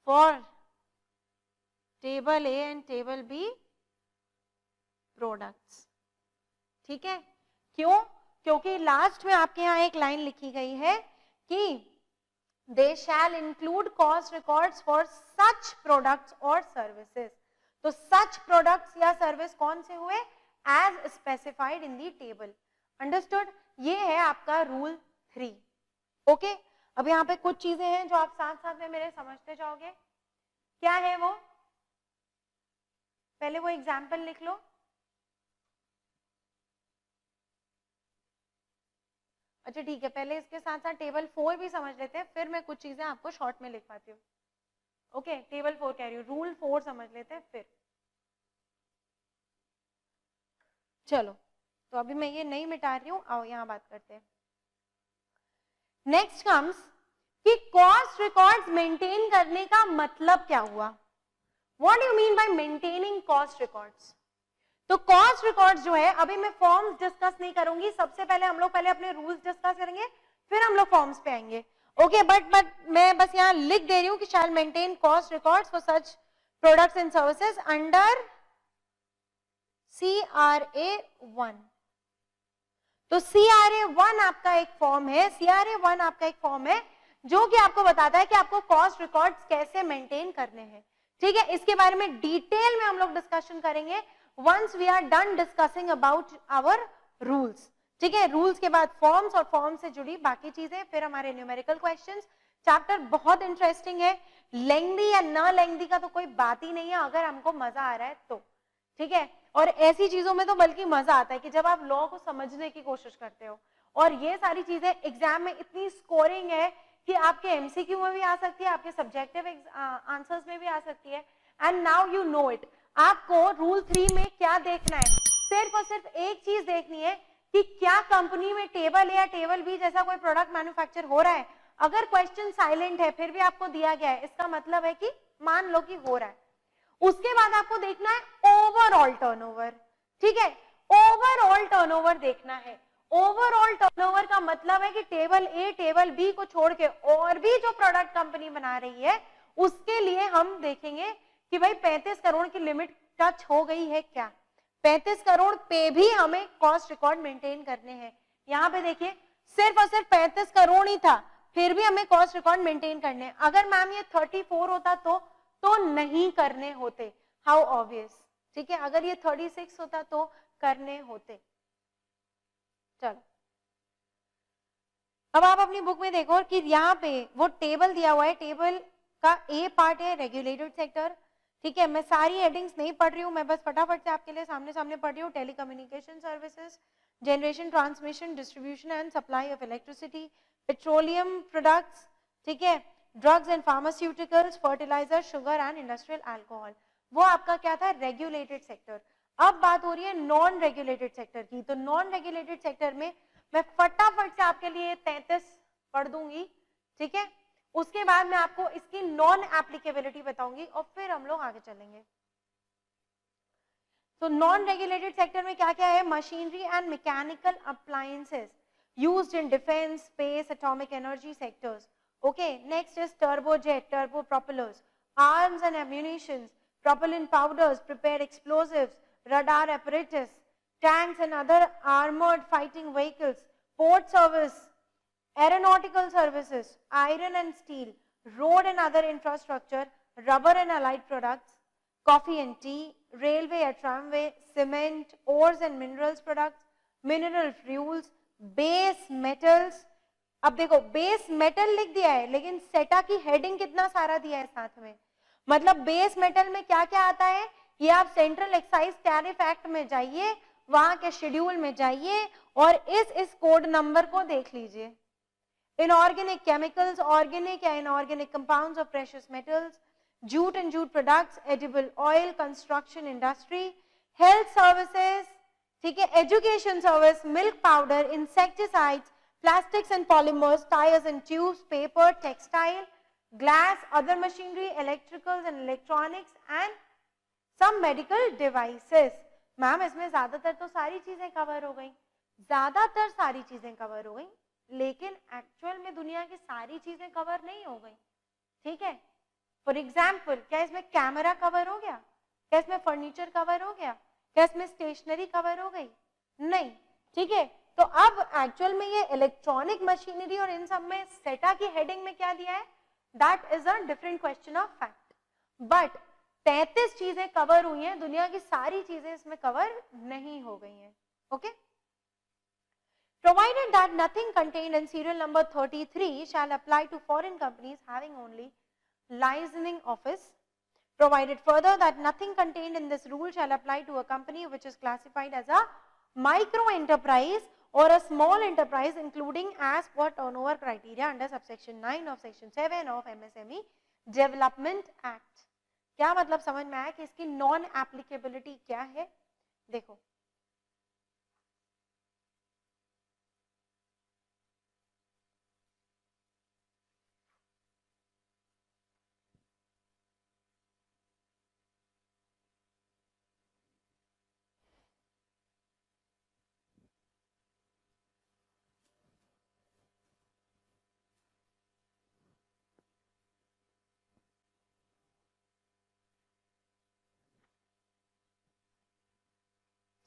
for table A and table B products. ठीक है, क्यों? क्योंकि लास्ट में आपके यहाँ एक लाइन लिखी गई है कि they shall include cost records for such products और सर्विसेज। तो सच प्रोडक्ट्स या सर्विस कौन से हुए? As specified in the table. Understood? ये है आपका रूल 3। ओके, अब यहाँ पे कुछ चीजें हैं जो आप साथ साथ में मेरे समझते जाओगे। क्या है वो? पहले वो एग्जाम्पल लिख लो। अच्छा ठीक है, पहले इसके साथ साथ टेबल 4 भी समझ लेते हैं, फिर मैं कुछ चीजें आपको शॉर्ट में लिख पाती हूँ। ओके, टेबल 4 कह रही हूँ, रूल 4 समझ लेते हैं फिर। चलो, तो अभी मैं ये नहीं मिटा रही हूँ, आओ यहाँ बात करते हैं। नेक्स्ट कम्स कि कॉस्ट रिकॉर्ड्स मेंटेन करने का मतलब क्या हुआ? What do you mean by maintaining cost records? तो कॉस्ट रिकॉर्ड्स जो है, अभी मैं फॉर्म्स डिस्कस नहीं करूंगी, सबसे पहले हम लोग पहले अपने रूल्स डिस्कस करेंगे, फिर हम लोग फॉर्म्स पे आएंगे। ओके, बट मैं बस यहाँ लिख दे रही हूँ कि shall maintain cost records for such products and services under CRA 1। तो CRA 1 आपका एक फॉर्म है, CRA 1 आपका एक फॉर्म है जो कि आपको बताता है कि आपको कॉस्ट रिकॉर्ड्स कैसे मेंटेन करने हैं। ठीक है, इसके बारे में डिटेल में हम लोग डिस्कशन करेंगे once we are done discussing about our rules। ठीक है, रूल्स के बाद फॉर्म्स और फॉर्म से जुड़ी बाकी चीजें, फिर हमारे न्यूमेरिकल क्वेश्चंस। चैप्टर बहुत इंटरेस्टिंग है, लेंथी या ना लेंथी का तो कोई बात ही नहीं है, अगर हमको मजा आ रहा है तो। ठीक है, और ऐसी चीजों में तो बल्कि मजा आता है कि जब आप लॉ को समझने की कोशिश करते हो, और ये सारी चीजें एग्जाम में इतनी स्कोरिंग है कि आपके एमसीक्यू में भी आ सकती है, आपके सब्जेक्टिव आंसर्स में भी आ सकती है। And now you know it. आपको रूल 3 में क्या देखना है? सिर्फ और सिर्फ एक चीज देखनी है कि क्या कंपनी में टेबल ए या टेबल बी जैसा कोई प्रोडक्ट मैन्युफैक्चर हो रहा है। अगर क्वेश्चन साइलेंट है फिर भी आपको दिया गया है, इसका मतलब है कि मान लो कि हो रहा है। उसके बाद आपको देखना है ओवरऑल टर्नओवर। ठीक है, ओवरऑल टर्नओवर देखना है। ओवरऑल टर्नओवर का मतलब है कि टेबल ए टेबल बी को छोड़ के और भी जो प्रोडक्ट कंपनी बना रही है उसके लिए हम देखेंगे कि भाई 35 करोड़ की लिमिट टच हो गई है क्या। 35 करोड़ पे भी हमें कॉस्ट रिकॉर्ड मेंटेन करने हैं। यहाँ पे देखिए सिर्फ और सिर्फ 35 करोड़ ही था, फिर भी हमें कॉस्ट रिकॉर्ड मेंटेन करने हैं। अगर मैम ये 34 होता तो नहीं करने होते, हाउ ऑब्वियस। ठीक है, अगर ये 36 होता तो करने होते। चलो, अब आप अपनी बुक में देखो कि यहाँ पे वो टेबल दिया हुआ है, टेबल का ए पार्ट है रेगुलेटेड सेक्टर। ठीक है, मैं सारी हेडिंग्स नहीं पढ़ रही हूँ, मैं बस फटाफट से आपके लिए सामने सामने पढ़ रही हूँ। Telecommunication services, generation, transmission, distribution and supply of electricity, petroleum products, ठीक है, drugs and pharmaceuticals, fertiliser, sugar and industrial alcohol. वो आपका क्या था, रेगुलेटेड सेक्टर। अब बात हो रही है नॉन रेगुलेटेड सेक्टर की। तो नॉन रेगुलेटेड सेक्टर में मैं फटाफट से आपके लिए 33 पढ़ दूंगी, ठीक है। उसके बाद मैं आपको इसकी नॉन एप्लीकेबिलिटी बताऊंगी और फिर हम लोग आगे चलेंगे। तो नॉन रेगुलेटेड सेक्टर में क्या क्या है, machinery and mechanical appliances used in defence, space, atomic energy sectors. Okay, next is turbojet, turbo propellers, arms and ammunitions, propellant powders, prepared explosives, radar apparatus, tanks and other armored fighting vehicles, port service, aeronautical services, iron and steel, road and other infrastructure, rubber and allied products, coffee and tea, railway and tramway, cement, ores and minerals products, mineral fuels, base metals। अब देखो base metal लिख दिया है, लेकिन सेटा की heading कितना सारा दिया है साथ में। मतलब बेस मेटल में क्या क्या आता है, ये आप सेंट्रल एक्साइज टैरिफ एक्ट में जाइए, वहां के शेड्यूल में जाइए और इस कोड नंबर को देख लीजिए। इनऑर्गेनिक केमिकल्स, ऑर्गेनिक या inorganic compounds of precious metals, jute and jute products, edible oil, construction industry, health services, ठीक है, education service, milk powder, insecticides, plastics and polymers, tires and tubes, paper, textile, glass, other machinery, electricals and electronics and some medical devices। Ma'am इसमें ज्यादातर तो सारी चीजें cover हो गई, ज्यादातर सारी चीजें कवर हो गई, लेकिन एक्चुअल में दुनिया की सारी चीजें कवर नहीं हो गई, ठीक है। फॉर एग्जाम्पल, क्या इसमें कैमरा कवर हो गया, क्या इसमें फर्नीचर कवर हो गया, क्या इसमें स्टेशनरी कवर हो गई, नहीं, ठीक है। तो अब एक्चुअल में ये इलेक्ट्रॉनिक मशीनरी और इन सब में सेटा की हेडिंग में क्या दिया है, that is a different question of fact. But 33 चीजें कवर हुई हैं, दुनिया की सारी चीजें इसमें कवर नहीं हो गई हैं। Okay, provided that nothing contained in serial number 33 shall apply to foreign companies having only licensing office, provided further that nothing contained in this rule shall apply to a company which is classified as a micro enterprise or a small enterprise including as per turnover criteria under subsection 9 of section 7 of MSME Development Act। क्या मतलब समझ में आया कि इसकी non applicability क्या है। देखो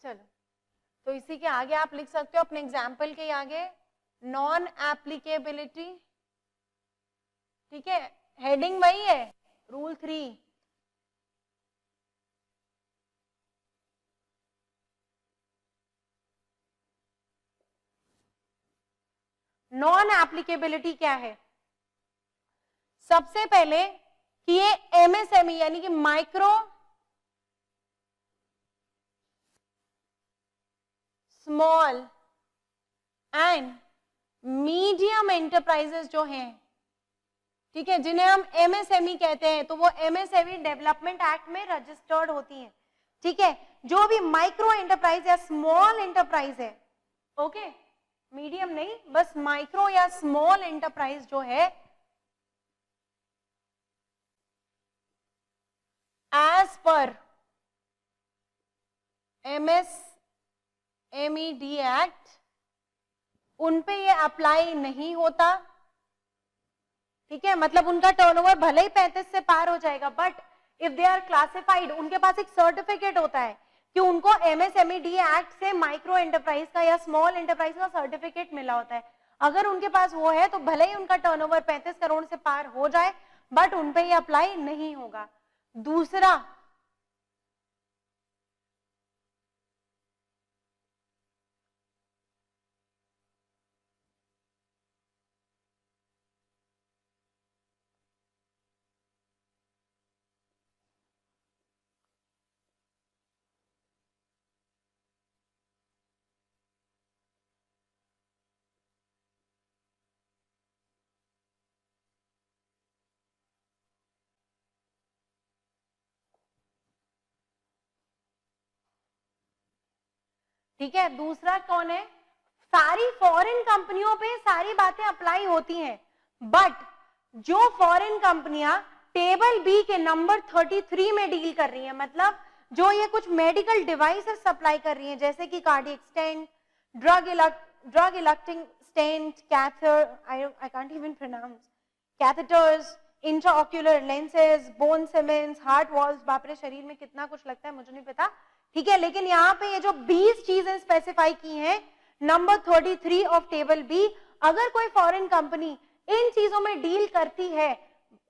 चलो, तो इसी के आगे आप लिख सकते हो अपने एग्जाम्पल के आगे नॉन एप्लीकेबिलिटी, ठीक है, हेडिंग वही है, रूल 3। नॉन एप्लीकेबिलिटी क्या है, सबसे पहले कि ये एमएसएमई यानी कि micro small and medium enterprises जो हैं, ठीक है, जिन्हें हम एमएसएमई कहते हैं, तो वो एमएसएमई डेवलपमेंट एक्ट में रजिस्टर्ड होती हैं, ठीक है। जो भी माइक्रो एंटरप्राइज या स्मॉल एंटरप्राइज है, ओके, मीडियम नहीं, बस माइक्रो या स्मॉल एंटरप्राइज जो है, एज पर MSMED एक्ट उन पे ये अप्लाई नहीं होता, ठीक है। मतलब उनका टर्नओवर भले ही 35 से पार हो जाएगा, but if they are classified, उनके पास एक सर्टिफिकेट होता है कि उनको MSMED एक्ट से माइक्रो एंटरप्राइज का या स्मॉल एंटरप्राइज का सर्टिफिकेट मिला होता है। अगर उनके पास वो है तो भले ही उनका टर्नओवर 35 करोड़ से पार हो जाए, बट उन पे ये अप्लाई नहीं होगा। दूसरा, ठीक है, दूसरा कौन है, सारी फॉरेन कंपनियों पे सारी बातें अप्लाई होती हैं, बट जो फॉरेन कंपनियां टेबल बी के नंबर 33 में डील कर रही हैं, मतलब जो ये कुछ मेडिकल डिवाइसेस सप्लाई कर रही हैं, जैसे कि cardiac stent, drug eluting stent, catheter, I can't even pronounce, catheters, intraocular lenses, bone cements, heart valves, बाप रे शरीर में कितना कुछ लगता है मुझे नहीं पता, ठीक है, लेकिन यहाँ पे ये जो 20 चीजें स्पेसिफाई की हैं नंबर 33 ऑफ टेबल बी, अगर कोई फॉरेन कंपनी इन चीजों में डील करती है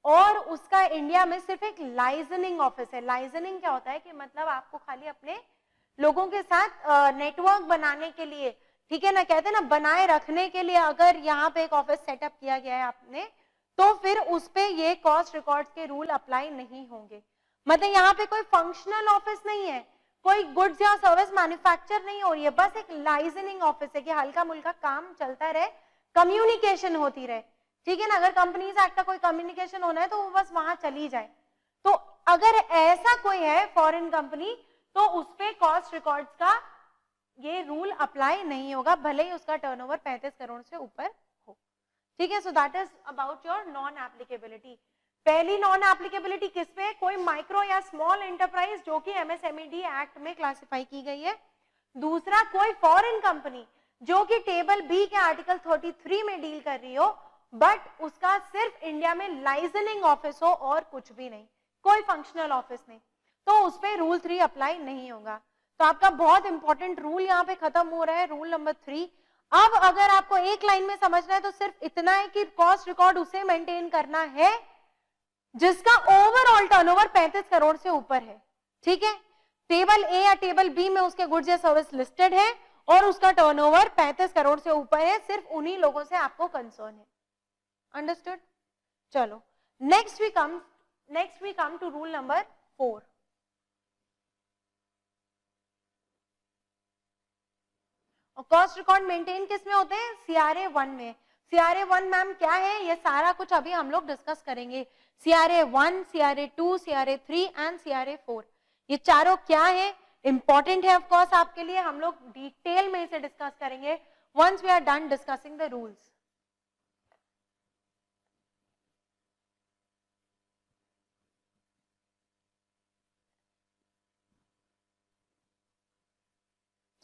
और उसका इंडिया में सिर्फ एक लाइजनिंग ऑफिस है, लाइजनिंग क्या होता है कि मतलब आपको खाली अपने लोगों के साथ नेटवर्क बनाने के लिए, ठीक है ना, कहते हैं ना बनाए रखने के लिए, अगर यहाँ पे एक ऑफिस सेटअप किया गया है आपने, तो फिर उस पे ये कॉस्ट रिकॉर्ड्स के रूल अप्लाई नहीं होंगे। मतलब यहाँ पे कोई फंक्शनल ऑफिस नहीं है, कोई गुड्स या सर्विस मैन्युफैक्चर नहीं हो रही है, बस एक लाइजनिंग ऑफिस है कि हल्का मुल्का काम चलता रहे, कम्युनिकेशन होती रहे, ठीक है ना, अगर कंपनीज एक्ट का कोई कम्युनिकेशन होना है तो वो बस वहां चली जाए। तो अगर ऐसा कोई है फॉरेन कंपनी, तो उस पे कॉस्ट रिकॉर्ड्स का ये रूल अप्लाई नहीं होगा, भले ही उसका टर्नओवर 35 करोड़ से ऊपर हो, ठीक है। So that is about your non applicability. पहली नॉन एप्लीकेबिलिटी किस पे, कोई माइक्रो या स्मॉल एंटरप्राइज जो कि एमएसएमई एक्ट में क्लासिफाई की गई है। दूसरा, कोई फॉरेन कंपनी जो कि टेबल बी के आर्टिकल 33 में डील कर रही हो, बट उसका सिर्फ इंडिया में लाइजनिंग ऑफिस हो और कुछ भी नहीं, कोई फंक्शनल ऑफिस नहीं, तो उस पे रूल 3 अप्लाई नहीं होगा। तो आपका बहुत इंपॉर्टेंट रूल यहाँ पे खत्म हो रहा है, रूल नंबर 3। अब अगर आपको एक लाइन में समझना है तो सिर्फ इतना है कि कॉस्ट रिकॉर्ड उसे मेंटेन करना है जिसका ओवरऑल टर्नओवर 35 करोड़ से ऊपर है, ठीक है। टेबल ए या टेबल बी में उसके गुड्स या सर्विस लिस्टेड है और उसका टर्नओवर 35 करोड़ से ऊपर है, सिर्फ उन्हीं लोगों से आपको कंसर्न है। अंडरस्टूड? चलो next we come to rule number 4। और कॉस्ट रिकॉर्ड मेंटेन किस में होते हैं, सीआरए 1 में। सीआरए 1 मैम क्या है, ये सारा कुछ अभी हम लोग डिस्कस करेंगे। CRA 1, CRA 2, CRA 3 and CRA 4, ये चारों क्या है, इंपॉर्टेंट है ऑफ कोर्स आपके लिए, हम लोग डिटेल में इसे डिस्कस करेंगे once we are done discussing the rules.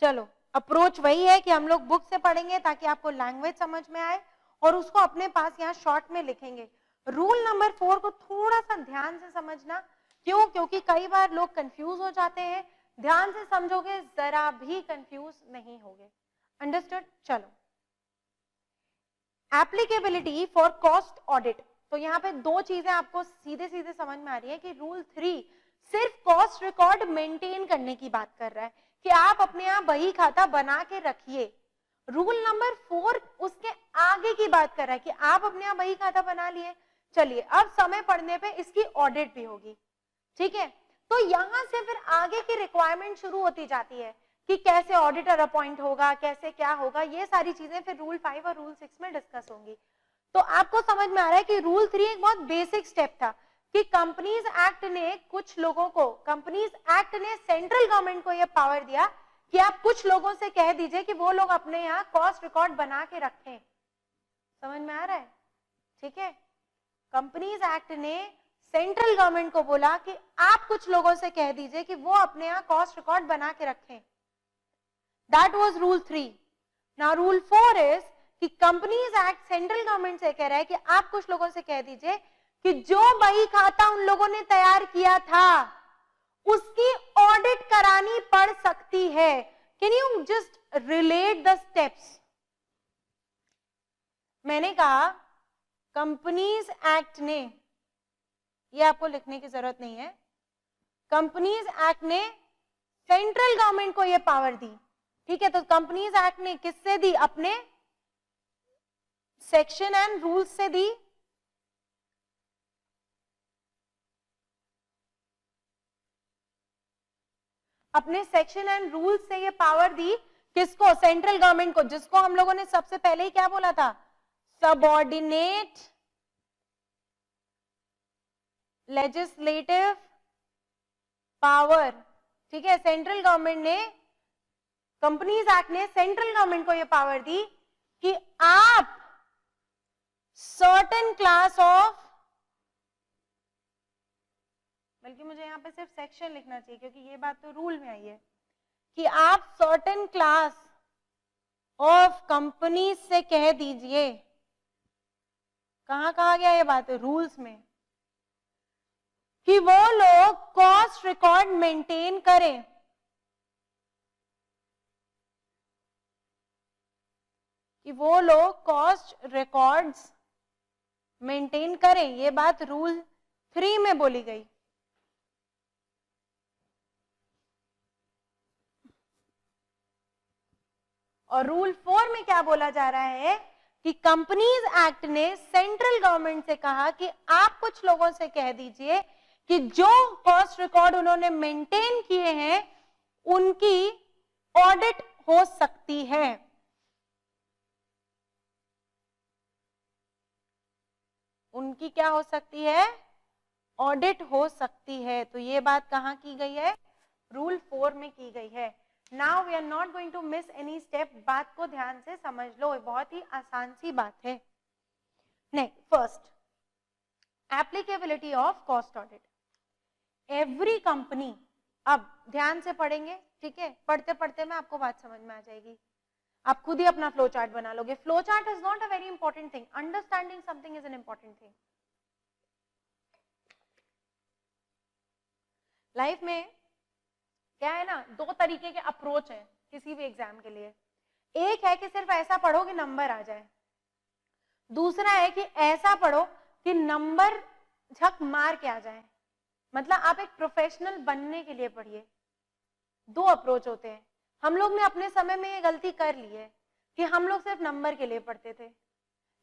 चलो अप्रोच वही है कि हम लोग बुक से पढ़ेंगे ताकि आपको लैंग्वेज समझ में आए और उसको अपने पास यहाँ शॉर्ट में लिखेंगे। रूल नंबर 4 को थोड़ा सा ध्यान से समझना, क्यों, क्योंकि कई बार लोग कंफ्यूज हो जाते हैं, ध्यान से समझोगे जरा भी कंफ्यूज नहीं होगे। अंडरस्टूड? चलो, एप्लीकेबिलिटी फॉर कॉस्ट ऑडिट, तो यहाँ पे दो चीजें आपको सीधे सीधे समझ में आ रही है कि रूल 3 सिर्फ कॉस्ट रिकॉर्ड मेंटेन करने की बात कर रहा है कि आप अपने यहाँ बही खाता बना के रखिए। रूल नंबर 4 उसके आगे की बात कर रहा है कि आप अपने यहाँ बही खाता बना लिए, चलिए अब समय पड़ने पे इसकी ऑडिट भी होगी, ठीक है। तो यहां से फिर आगे की रिक्वायरमेंट शुरू होती जाती है कि कैसे ऑडिटर अपॉइंट होगा, कैसे क्या होगा, ये सारी चीजें फिर रूल 5 और रूल 6 में डिस्कस होंगी। तो आपको समझ में आ रहा है कि रूल 3 एक बहुत बेसिक स्टेप था कि कंपनीज एक्ट ने कुछ लोगों को, कंपनीज एक्ट ने सेंट्रल गवर्नमेंट को यह पावर दिया कि आप कुछ लोगों से कह दीजिए कि वो लोग अपने यहाँ कॉस्ट रिकॉर्ड बना के रखें। समझ में आ रहा है? ठीक है, कंपनीज एक्ट ने सेंट्रल गवर्नमेंट को बोला कि आप कुछ लोगों से कह दीजिए कि वो अपने यहाँ कॉस्ट रिकॉर्ड बना के रखें। That was rule 3। Now rule 4 is कि कंपनीज एक्ट सेंट्रल गवर्नमेंट से कह रहा है कि आप कुछ लोगों से कह दीजिए कि जो बही खाता उन लोगों ने तैयार किया था उसकी ऑडिट करानी पड़ सकती है। Can you just relate the steps? मैंने कहा कंपनीज एक्ट ने, ये आपको लिखने की जरूरत नहीं है, कंपनीज एक्ट ने सेंट्रल गवर्नमेंट को ये पावर दी, ठीक है। तो कंपनीज एक्ट ने किससे दी? अपने सेक्शन एंड रूल्स से दी, अपने सेक्शन एंड रूल्स से ये पावर दी किसको? सेंट्रल गवर्नमेंट को, जिसको हम लोगों ने सबसे पहले ही क्या बोला था? सबऑर्डिनेट लेजिस्लेटिव पावर, ठीक है। सेंट्रल गवर्नमेंट ने कंपनीज एक्ट ने सेंट्रल गवर्नमेंट को यह पावर दी कि आप सर्टेन क्लास ऑफ, बल्कि मुझे यहां पे सिर्फ सेक्शन लिखना चाहिए क्योंकि ये बात तो रूल में आई है, कि आप सर्टेन क्लास ऑफ कंपनीज से कह दीजिए, कहां कहा गया ये बात, रूल्स में, कि वो लोग कॉस्ट रिकॉर्ड मेंटेन करें, कि वो लोग कॉस्ट रिकॉर्ड्स मेंटेन करें। ये बात रूल 3 में बोली गई। और रूल 4 में क्या बोला जा रहा है कि कंपनीज एक्ट ने सेंट्रल गवर्नमेंट से कहा कि आप कुछ लोगों से कह दीजिए कि जो कॉस्ट रिकॉर्ड उन्होंने मेंटेन किए हैं उनकी ऑडिट हो सकती है। उनकी क्या हो सकती है, ऑडिट हो सकती है। तो ये बात कहां की गई है, रूल 4 में की गई है। Now we are not going to miss any step, बात को ध्यान से समझ लो, बहुत ही आसान सी बात है। Next, first, applicability of cost audit. Every company, अब ध्यान से पढ़ेंगे, ठीक है, पढ़ते पढ़ते में आपको बात समझ में आ जाएगी, आप खुद ही अपना फ्लो चार्ट बना लोगे। Flow chart is not a very important thing, understanding something is an important thing. Life में क्या है ना, 2 तरीके के अप्रोच है किसी भी एग्जाम के लिए। एक है कि सिर्फ ऐसा पढ़ो कि नंबर आ जाए, दूसरा है कि ऐसा पढ़ो कि नंबर झक मार के आ जाए, मतलब आप एक प्रोफेशनल बनने के लिए पढ़िए। 2 अप्रोच होते हैं। हम लोग ने अपने समय में ये गलती कर ली है कि हम लोग सिर्फ नंबर के लिए पढ़ते थे,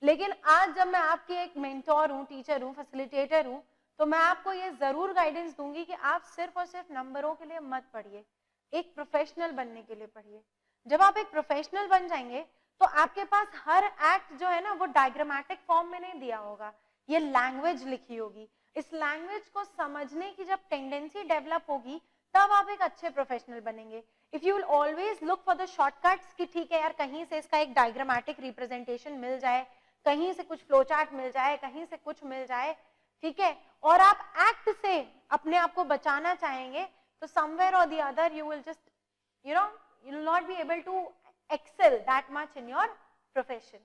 लेकिन आज जब मैं आपकी एक मेंटोर हूँ, टीचर हूँ, फैसिलिटेटर हूँ, तो मैं आपको ये जरूर गाइडेंस दूंगी कि आप सिर्फ और सिर्फ नंबरों के लिए मत पढ़िए, एक प्रोफेशनल बनने के लिए पढ़िए। जब आप एक प्रोफेशनल बन जाएंगे तो आपके पास हर एक्ट जो है ना वो डायग्रामेटिक फॉर्म में नहीं दिया होगा, ये लैंग्वेज लिखी होगी। इस लैंग्वेज को समझने की जब टेंडेंसी डेवलप होगी तब आप एक अच्छे प्रोफेशनल बनेंगे। If you will always look for the shortcuts कि ठीक है यार कहीं से इसका एक डायग्रामेटिक रिप्रेजेंटेशन मिल जाए, कहीं से कुछ फ्लो चार्ट मिल जाए, कहीं से कुछ मिल जाए, ठीक है, और आप एक्ट से अपने आप को बचाना चाहेंगे, तो somewhere or the other you will just, you will not be able to excel that much in your profession.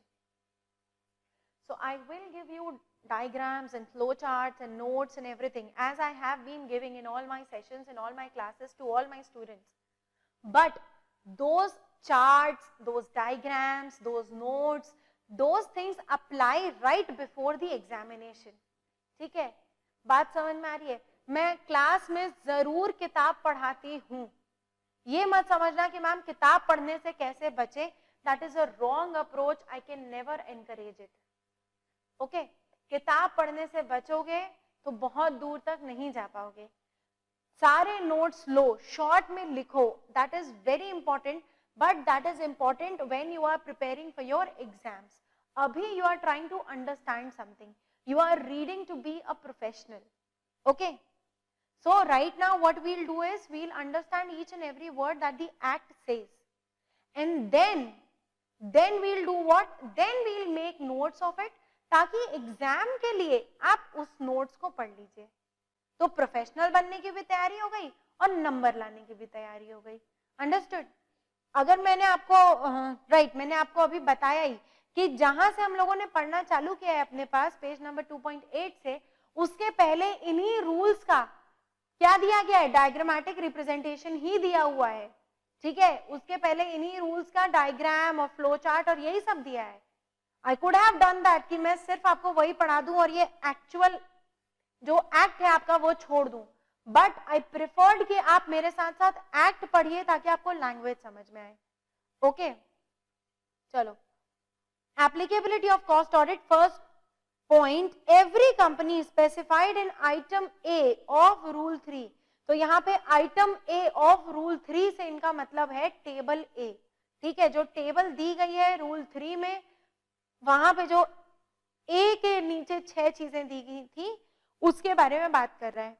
So I will give you diagrams and flow charts and notes and everything as I have been giving in all my sessions, in all my classes to all my students. But those charts, those diagrams, those notes, those things apply right before the examination. ठीक है, बात समझ में आ रही है? मैं class में जरूर किताब पढ़ाती हूँ, ये मत समझना कि मैम किताब पढ़ने से कैसे बचे, that is a wrong approach, I can never encourage it. Okay, किताब पढ़ने से बचोगे तो बहुत दूर तक नहीं जा पाओगे। सारे नोट्स लो, शॉर्ट में लिखो, that is very important, but that is important when you are preparing for your exams. अभी you are trying to understand something, you are reading to be a professional. Okay, so right now what we'll do is we'll understand each and every word that the act says, and then we'll do what, then we'll make notes of it, ताकि exam के लिए आप उस notes को पढ़ लीजिए। तो professional बनने की भी तैयारी हो गई और नंबर लाने की भी तैयारी हो गई। अंडरस्टूड? अगर मैंने आपको मैंने आपको अभी बताया ही कि जहां से हम लोगों ने पढ़ना चालू किया है अपने पास पेज नंबर 2.8 से, उसके पहले इन्हीं रूल्स का क्या दिया गया है, डायग्रामेटिक रिप्रेजेंटेशन ही दिया हुआ है। ठीक है, उसके पहले इन्हीं रूल्स का डायग्राम और फ्लो चार्ट और यही सब दिया है। I could have done that कि मैं सिर्फ आपको वही पढ़ा दूं और ये एक्चुअल जो एक्ट है आपका वो छोड़ दूं, बट आई प्रेफर्ड कि आप मेरे साथ साथ एक्ट पढ़िए ताकि आपको लैंग्वेज समझ में आए। ओके, चलो, applicability of cost audit, first point, every company specified in item A of rule 3। तो यहाँ पे item A of rule 3 से इनका मतलब है टेबल A। ठीक है, जो टेबल दी गई है रूल 3 में, वहां पे जो A के नीचे 6 चीजें दी गई थी उसके बारे में बात कर रहा है।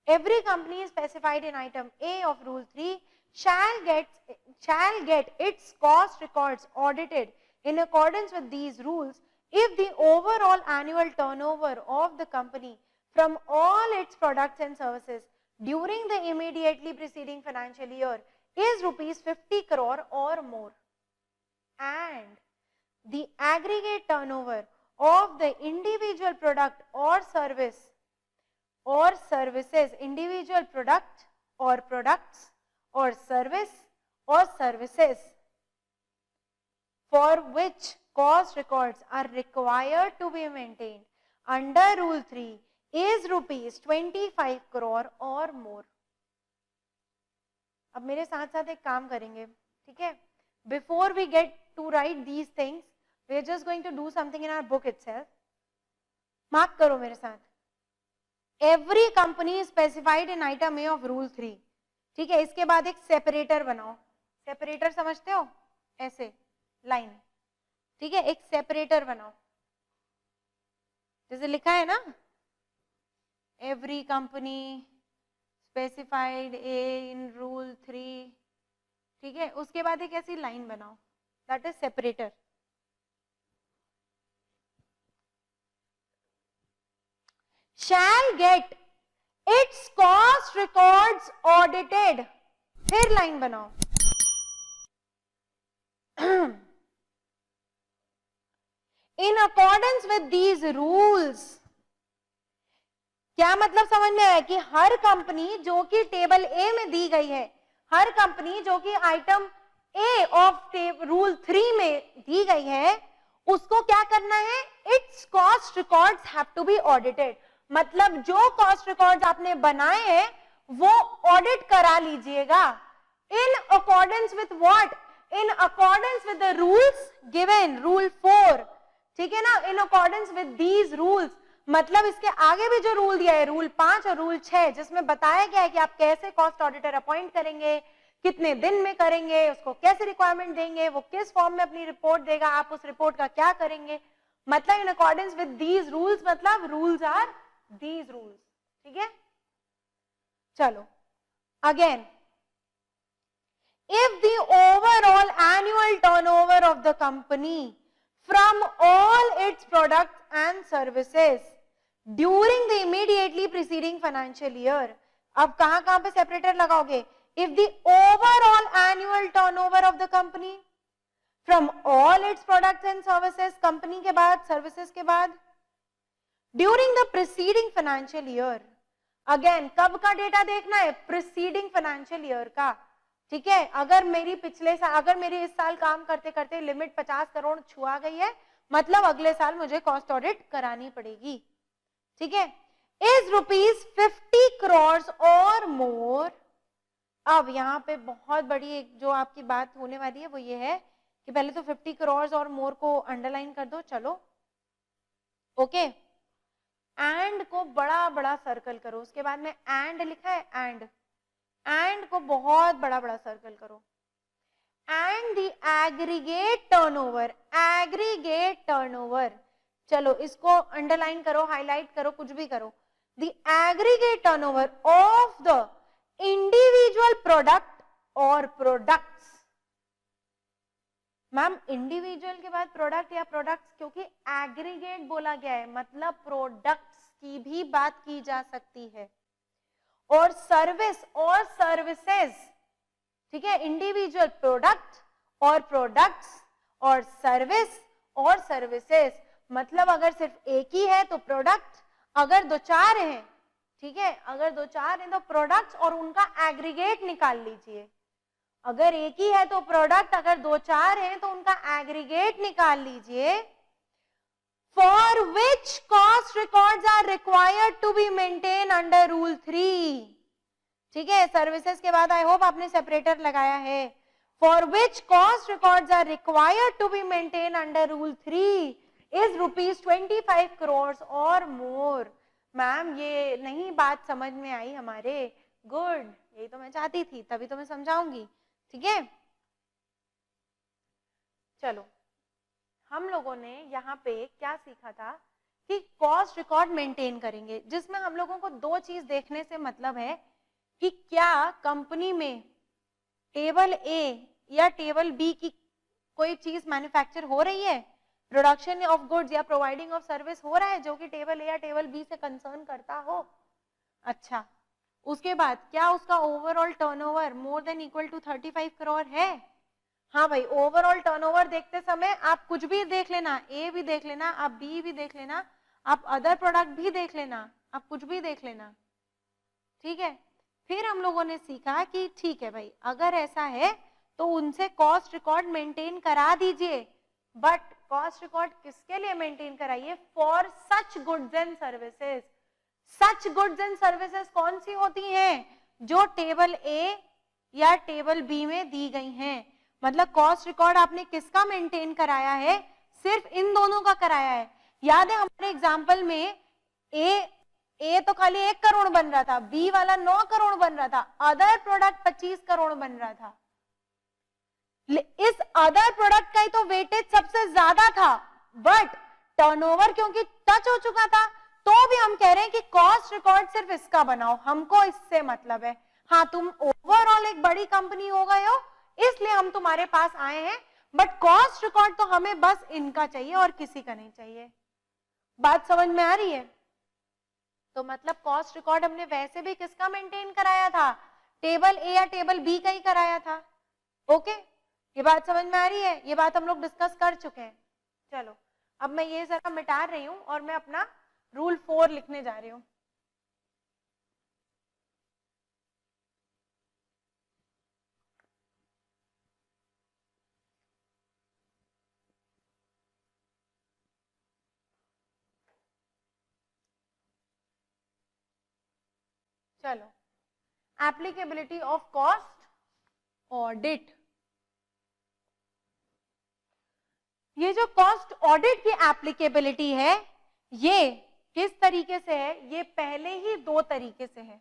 Every company specified in item A of rule 3 shall get its cost records audited in accordance with these rules if the overall annual turnover of the company from all its products and services during the immediately preceding financial year is rupees 50 crore or more, and the aggregate turnover of the individual product or service or services, individual product or products or service or services for which cost records are required to be maintained under Rule 3 is rupees 25 crore or more. अब मेरे साथ साथ एक काम करेंगे, ठीक है? Before we get to write these things, we are just going to do something in our book itself. Mark करो मेरे साथ. Every company is specified in item A of Rule 3. ठीक है, इसके बाद एक सेपरेटर बनाओ. सेपरेटर समझते हो? ऐसे लाइन, ठीक है, एक सेपरेटर बनाओ जैसे लिखा है ना, every company specified A in rule 3, ठीक है, उसके बाद एक ऐसी लाइन बनाओ, that is separator. Shell gate it's cost records audited, फिर लाइन बनाओ. In accordance with these rules, क्या मतलब समझ में आया कि हर कंपनी जो कि टेबल ए में दी गई है, हर कंपनी जो कि आइटम ए ऑफ रूल 3 में दी गई है, उसको क्या करना है? It's cost records have to be audited. मतलब जो कॉस्ट रिकॉर्ड्स आपने बनाए हैं वो ऑडिट करा लीजिएगा. In accordance with what? In accordance with the rules given, rule 4, ठीक है ना, in accordance with these rules. मतलब इसके आगे भी जो रूल दिया है, रूल 5 और रूल 6, जिसमें बताया गया है कि आप कैसे कॉस्ट ऑडिटर अपॉइंट करेंगे, कितने दिन में करेंगे, उसको कैसे रिक्वायरमेंट देंगे, वो किस फॉर्म में अपनी रिपोर्ट देगा, आप उस रिपोर्ट का क्या करेंगे. मतलब in accordance with these rules, मतलब रूल्स आर दीज रूल्स. ठीक है, चलो again, if the overall annual turnover of the company from all its products and services during the immediately preceding financial year, अब कहां पे सेपरेटर लगाओगे? if the overall annual turnover of the company from all its products and services, company के बाद, services के बाद, during the preceding financial year, again कब का डेटा देखना है? preceding financial year का. ठीक है, अगर मेरी पिछले साल, अगर मेरी इस साल काम करते करते लिमिट 50 करोड़ छुआ गई है, मतलब अगले साल मुझे कॉस्ट ऑडिट करानी पड़ेगी. ठीक है, इज रुपीज 50 करोड़ और मोर. अब यहाँ पे बहुत बड़ी एक जो आपकी बात होने वाली है वो ये है कि पहले तो 50 करोड़ और मोर को अंडरलाइन कर दो. चलो ओके, एंड को बड़ा बड़ा सर्कल करो. उसके बाद में एंड लिखा है, एंड को बहुत बड़ा बड़ा सर्कल करो. And the aggregate turnover, aggregate turnover, चलो इसको अंडरलाइन करो, हाईलाइट करो, कुछ भी करो. The aggregate turnover of the individual product और प्रोडक्ट्स. मैम इंडिविजुअल के बाद प्रोडक्ट या प्रोडक्ट्स, क्योंकि एग्रीगेट बोला गया है, मतलब प्रोडक्ट्स की भी बात की जा सकती है, और सर्विस और सर्विसेज. ठीक है, इंडिविजुअल प्रोडक्ट और प्रोडक्ट्स और सर्विस और सर्विसेज, मतलब अगर सिर्फ एक ही है तो प्रोडक्ट, अगर दो चार हैं, ठीक है, अगर दो चार हैं तो प्रोडक्ट्स और उनका एग्रीगेट निकाल लीजिए. अगर एक ही है तो प्रोडक्ट, अगर दो चार हैं तो उनका एग्रीगेट निकाल लीजिए. For which cost records are required to be maintained under Rule 3. ठीक है, सर्विसेज के बाद आई होप आपने सेपरेटर लगाया है. For which cost records are required to be maintained under Rule 3 is rupees 25 crores or more. Ma'am ये नहीं बात समझ में आई हमारे. गुड, यही तो मैं चाहती थी, तभी तो मैं समझाऊंगी. ठीक है, चलो हम लोगों ने यहाँ पे क्या सीखा था कि कॉस्ट रिकॉर्ड मेंटेन करेंगे, जिसमें हम लोगों को दो चीज देखने से मतलब है कि क्या कंपनी में टेबल ए या टेबल बी की कोई चीज मैन्युफैक्चर हो रही है, प्रोडक्शन ऑफ गुड्स या प्रोवाइडिंग ऑफ सर्विस हो रहा है जो कि टेबल ए या टेबल बी से कंसर्न करता हो। अच्छा, उसके बाद क्या उसका overall turnover more than equal to 35 crore है? हाँ भाई, ओवरऑल टर्नओवर देखते समय आप कुछ भी देख लेना, ए भी देख लेना, आप बी भी देख लेना, आप अदर प्रोडक्ट भी देख लेना, आप कुछ भी देख लेना, ठीक है। फिर हम लोगों ने सीखा कि ठीक है भाई, अगर ऐसा है तो उनसे कॉस्ट रिकॉर्ड मेंटेन करा दीजिए, बट कॉस्ट रिकॉर्ड किसके लिए मेंटेन कराइए? For such goods and services. Such goods and services कौन सी होती हैं? जो टेबल ए या टेबल बी में दी गई हैं। मतलब कॉस्ट रिकॉर्ड आपने किसका मेंटेन कराया है? सिर्फ इन दोनों का कराया है। याद है हमारे एग्जाम्पल में ए तो खाली 1 करोड़ बन रहा था, बी वाला 9 करोड़ बन रहा था, अदर प्रोडक्ट 25 करोड़ बन रहा था। इस अदर प्रोडक्ट का ही तो वेटेज सबसे ज्यादा था, बट टर्नओवर क्योंकि टच हो चुका था, तो भी हम कह रहे हैं कि कॉस्ट रिकॉर्ड सिर्फ इसका बनाओ, हमको इससे मतलब है। हाँ, तुम ओवरऑल एक बड़ी कंपनी हो गए हो इसलिए हम तुम्हारे पास आए हैं, बट कॉस्ट रिकॉर्ड तो हमें बस इनका चाहिए और किसी का नहीं चाहिए। बात समझ में आ रही है? तो मतलब कॉस्ट रिकॉर्ड हमने वैसे भी किसका मेंटेन कराया था? टेबल ए या टेबल बी का ही कराया था। ओके, ये बात समझ में आ रही है? ये बात हम लोग डिस्कस कर चुके हैं। चलो, अब मैं ये जरा मिटा रही हूं और मैं अपना रूल 4 लिखने जा रही हूं। चलो, एप्लीकेबिलिटी ऑफ कॉस्ट ऑडिट। ये जो कॉस्ट ऑडिट की एप्लीकेबिलिटी है ये किस तरीके से है? ये पहले ही 2 तरीके से है।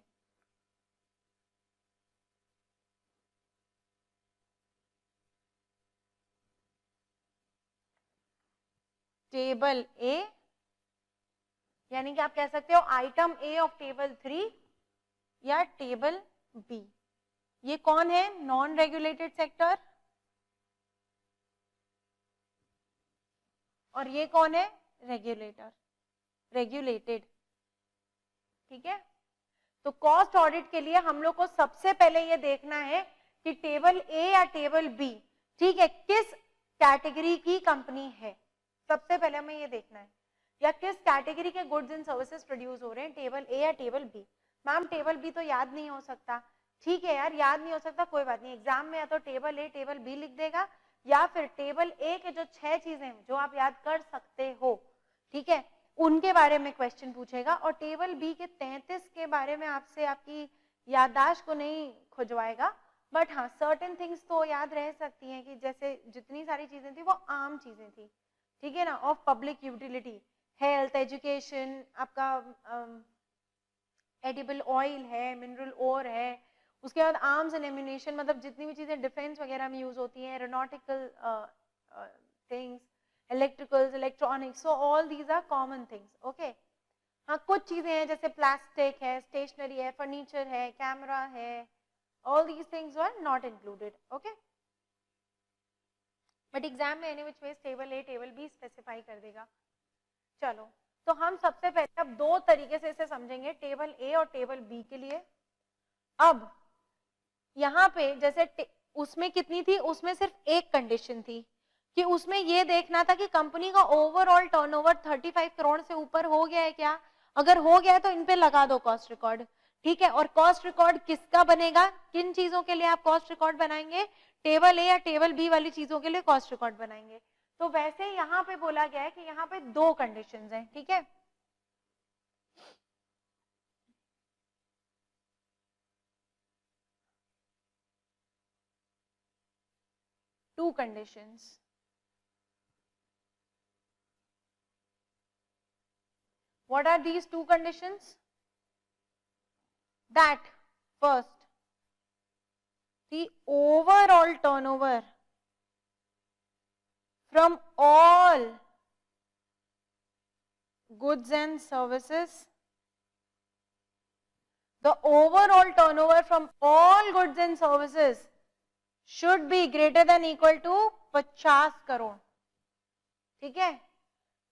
टेबल ए, यानी कि आप कह सकते हो आइटम ए ऑफ टेबल 3 या टेबल बी। ये कौन है? Non regulated sector. और ये कौन है? Regulator, regulated. ठीक है, तो कॉस्ट ऑडिट के लिए हम लोग को सबसे पहले ये देखना है कि टेबल ए या टेबल बी, ठीक है, किस कैटेगरी की कंपनी है। सबसे पहले हमें ये देखना है, या किस कैटेगरी के गुड्स एंड सर्विसेज प्रोड्यूस हो रहे हैं, टेबल ए या table B. Ma'am table B तो याद नहीं हो सकता। ठीक है यार, याद नहीं हो सकता, कोई बात नहीं, एग्जाम में या तो टेबल ए टेबल बी लिख देगा, या फिर टेबल ए के जो 6 चीजें जो आप याद कर सकते हो, ठीक है, उनके बारे में क्वेश्चन पूछेगा, और टेबल बी के 33 के बारे में आपसे आपकी याददाश्त को नहीं खुजवाएगा, बट हाँ सर्टेन थिंग्स तो याद रह सकती हैं, कि जैसे जितनी सारी चीजें थी वो आम चीजें थी, ठीक है ना, of public utility, health, education, आपका एडिबल ऑयल है, मिनरल ओर है, उसके बाद आर्म्स एंड एम्यूनेशन, मतलब जितनी भी चीजें डिफेंस वगैरह में यूज होती हैं, aeronautical things, electricals, electronics, so all these are common things. Okay, हाँ कुछ चीजें हैं जैसे प्लास्टिक है, स्टेशनरी है, फर्नीचर है, कैमरा है, all these things are not included. Okay, but exam में any which ways table A table B specify कर देगा। चलो, तो हम सबसे पहले अब 2 तरीके से इसे समझेंगे, टेबल ए और टेबल बी के लिए। अब यहाँ पे जैसे उसमें कितनी थी? उसमें सिर्फ एक कंडीशन थी कि उसमें ये देखना था कि कंपनी का ओवरऑल टर्नओवर 35 करोड़ से ऊपर हो गया है क्या। अगर हो गया है तो इन पे लगा दो कॉस्ट रिकॉर्ड, ठीक है। और कॉस्ट रिकॉर्ड किसका बनेगा? किन चीजों के लिए आप कॉस्ट रिकॉर्ड बनाएंगे? टेबल ए या टेबल बी वाली चीजों के लिए कॉस्ट रिकॉर्ड बनाएंगे। तो वैसे यहाँ पे बोला गया है कि यहाँ पे 2 कंडीशंस हैं, ठीक है। Two conditions. What are these 2 conditions? That first, the overall turnover from all goods and services, the overall turnover from all goods and services should be greater than equal to 50 crore, ठीक है।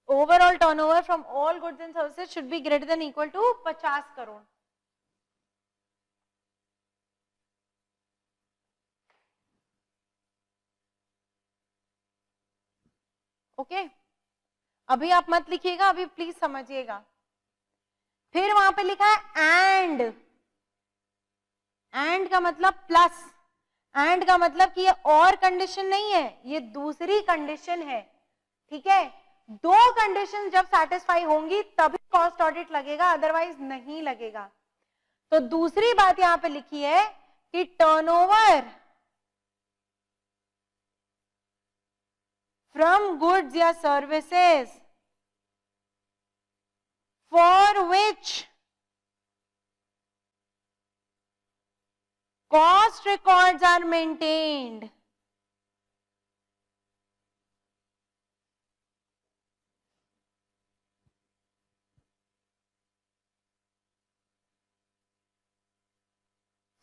Overall turnover from all goods and services should be greater than equal to 50 crore. Okay, अभी आप मत लिखिएगा, अभी please समझिएगा। फिर वहां पे लिखा है एंड का मतलब प्लस, एंड का मतलब कि ये और कंडीशन नहीं है, ये दूसरी कंडीशन है, ठीक है। दो कंडीशन जब सेटिस्फाई होंगी तभी कॉस्ट ऑडिट लगेगा, अदरवाइज नहीं लगेगा। तो दूसरी बात यहां पे लिखी है कि टर्नओवर फ्रॉम गुड्स या services for which cost records are maintained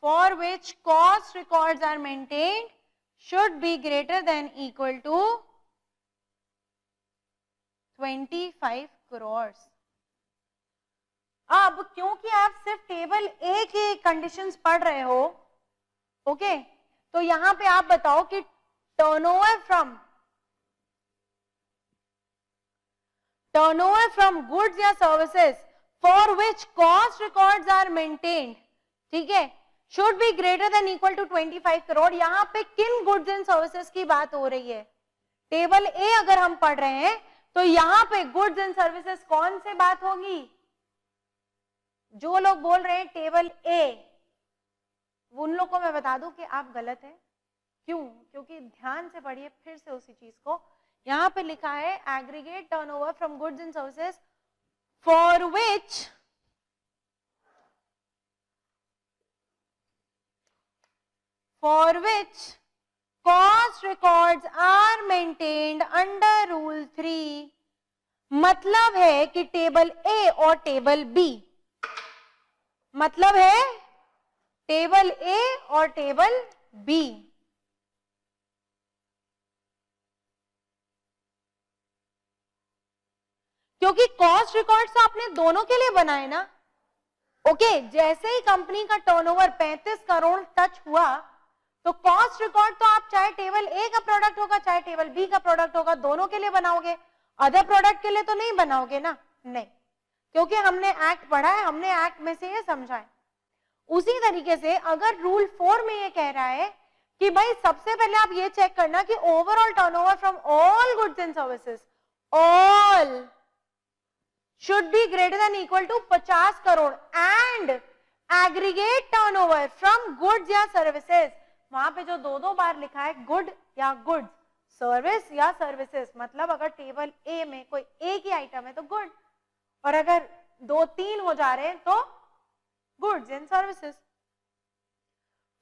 for which cost records are maintained should be greater than equal to 25 crores। अब क्योंकि आप सिर्फ टेबल ए के कंडीशंस पढ़ रहे हो, ओके, तो यहां पे आप बताओ कि टर्नओवर फ्रॉम गुड्स या services for which cost records are maintained, ठीक है, should be greater than equal to 25 crore. यहां पे किन गुड्स एंड सर्विसेज की बात हो रही है? टेबल ए अगर हम पढ़ रहे हैं तो यहां पे गुड्स एंड सर्विसेज कौन से बात होगी? जो लोग बोल रहे हैं टेबल ए, उन लोग को मैं बता दूं कि आप गलत हैं। क्यों? क्योंकि ध्यान से पढ़िए फिर से उसी चीज को। यहां पे लिखा है aggregate turnover from goods and services for which cost records are maintained under rule 3। मतलब है कि टेबल ए और टेबल बी, मतलब है टेबल ए और टेबल बी। क्योंकि कॉस्ट रिकॉर्ड्स तो आपने दोनों के लिए बनाए ना, ओके। जैसे ही कंपनी का टर्नओवर 35 करोड़ टच हुआ तो कॉस्ट रिकॉर्ड तो आप चाहे टेबल ए का प्रोडक्ट होगा चाहे टेबल बी का प्रोडक्ट होगा, दोनों के लिए बनाओगे। अदर प्रोडक्ट के लिए तो नहीं बनाओगे ना, नहीं, क्योंकि हमने एक्ट पढ़ा है, हमने एक्ट में से ये समझा है। उसी तरीके से अगर रूल 4 में ये कह रहा है कि भाई सबसे पहले आप ये चेक करना कि overall turnover from all goods and services all should be greater than equal to 50 crore and aggregate turnover from goods या सर्विसेज, वहां पे जो दो बार लिखा है गुड या गुड्स, सर्विस या सर्विसेज, मतलब अगर टेबल ए में कोई एक ही आइटम है तो गुड, और अगर 2-3 हो जा रहे हैं तो goods and services.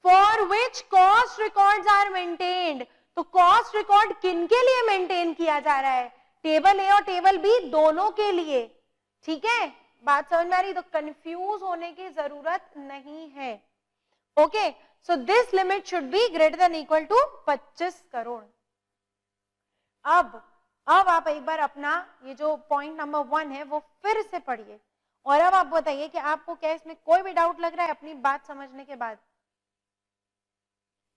For which cost records are maintained, तो कॉस्ट रिकॉर्ड किन के लिए मेंटेन किया जा रहा है? टेबल ए और टेबल बी दोनों के लिए, ठीक है। बात समझ में आ रही? तो कंफ्यूज होने की जरूरत नहीं है, okay. So this limit should be greater than equal to 25 crore. अब आप एक बार अपना ये जो पॉइंट नंबर 1 है वो फिर से पढ़िए, और अब आप बताइए कि आपको क्या इसमें कोई भी डाउट लग रहा है अपनी बात समझने के बाद?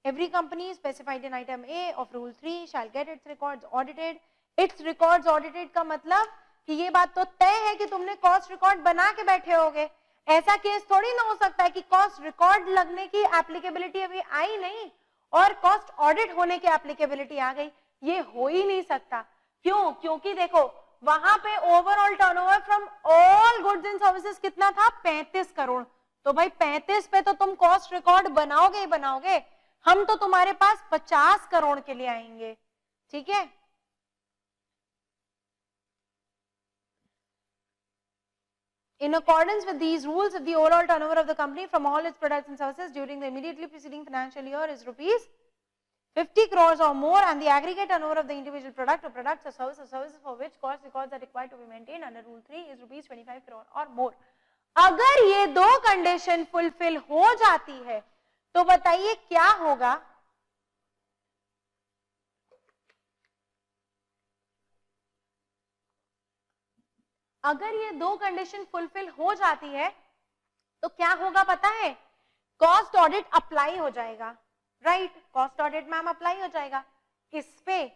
Every company specified in item A of rule 3 shall get its records audited. Its records audited का मतलब कि ये बात तो तय है कि तुमने कॉस्ट रिकॉर्ड बना के बैठे होगे। ऐसा केस थोड़ी ना हो सकता है कि कॉस्ट रिकॉर्ड लगने की एप्लीकेबिलिटी अभी आई नहीं और कॉस्ट ऑडिट होने की एप्लीकेबिलिटी आ गई, ये हो ही नहीं सकता। क्यों? क्योंकि देखो वहां पे overall turnover from all goods and services कितना था? 35 करोड़। तो भाई 35 पे तो तुम कॉस्ट रिकॉर्ड बनाओगे ही बनाओगे, हम तो तुम्हारे पास 50 करोड़ के लिए आएंगे, ठीक है। In accordance with these rules, if the overall turnover of the company from all its products and services during the immediately preceding financial year is rupees 50 crores or more, and the aggregate turnover of the individual product or products or services for which cost records are required to be maintained under rule 3 is rupees 25 crore or more, अगर ये दो condition fulfil हो जाती है तो बताइए क्या होगा? अगर ये दो कंडीशन फुलफिल हो जाती है तो क्या होगा पता है, कॉस्ट ऑडिट अप्लाई हो जाएगा, right, cost audit ma'am apply हो जाएगा। किस पे?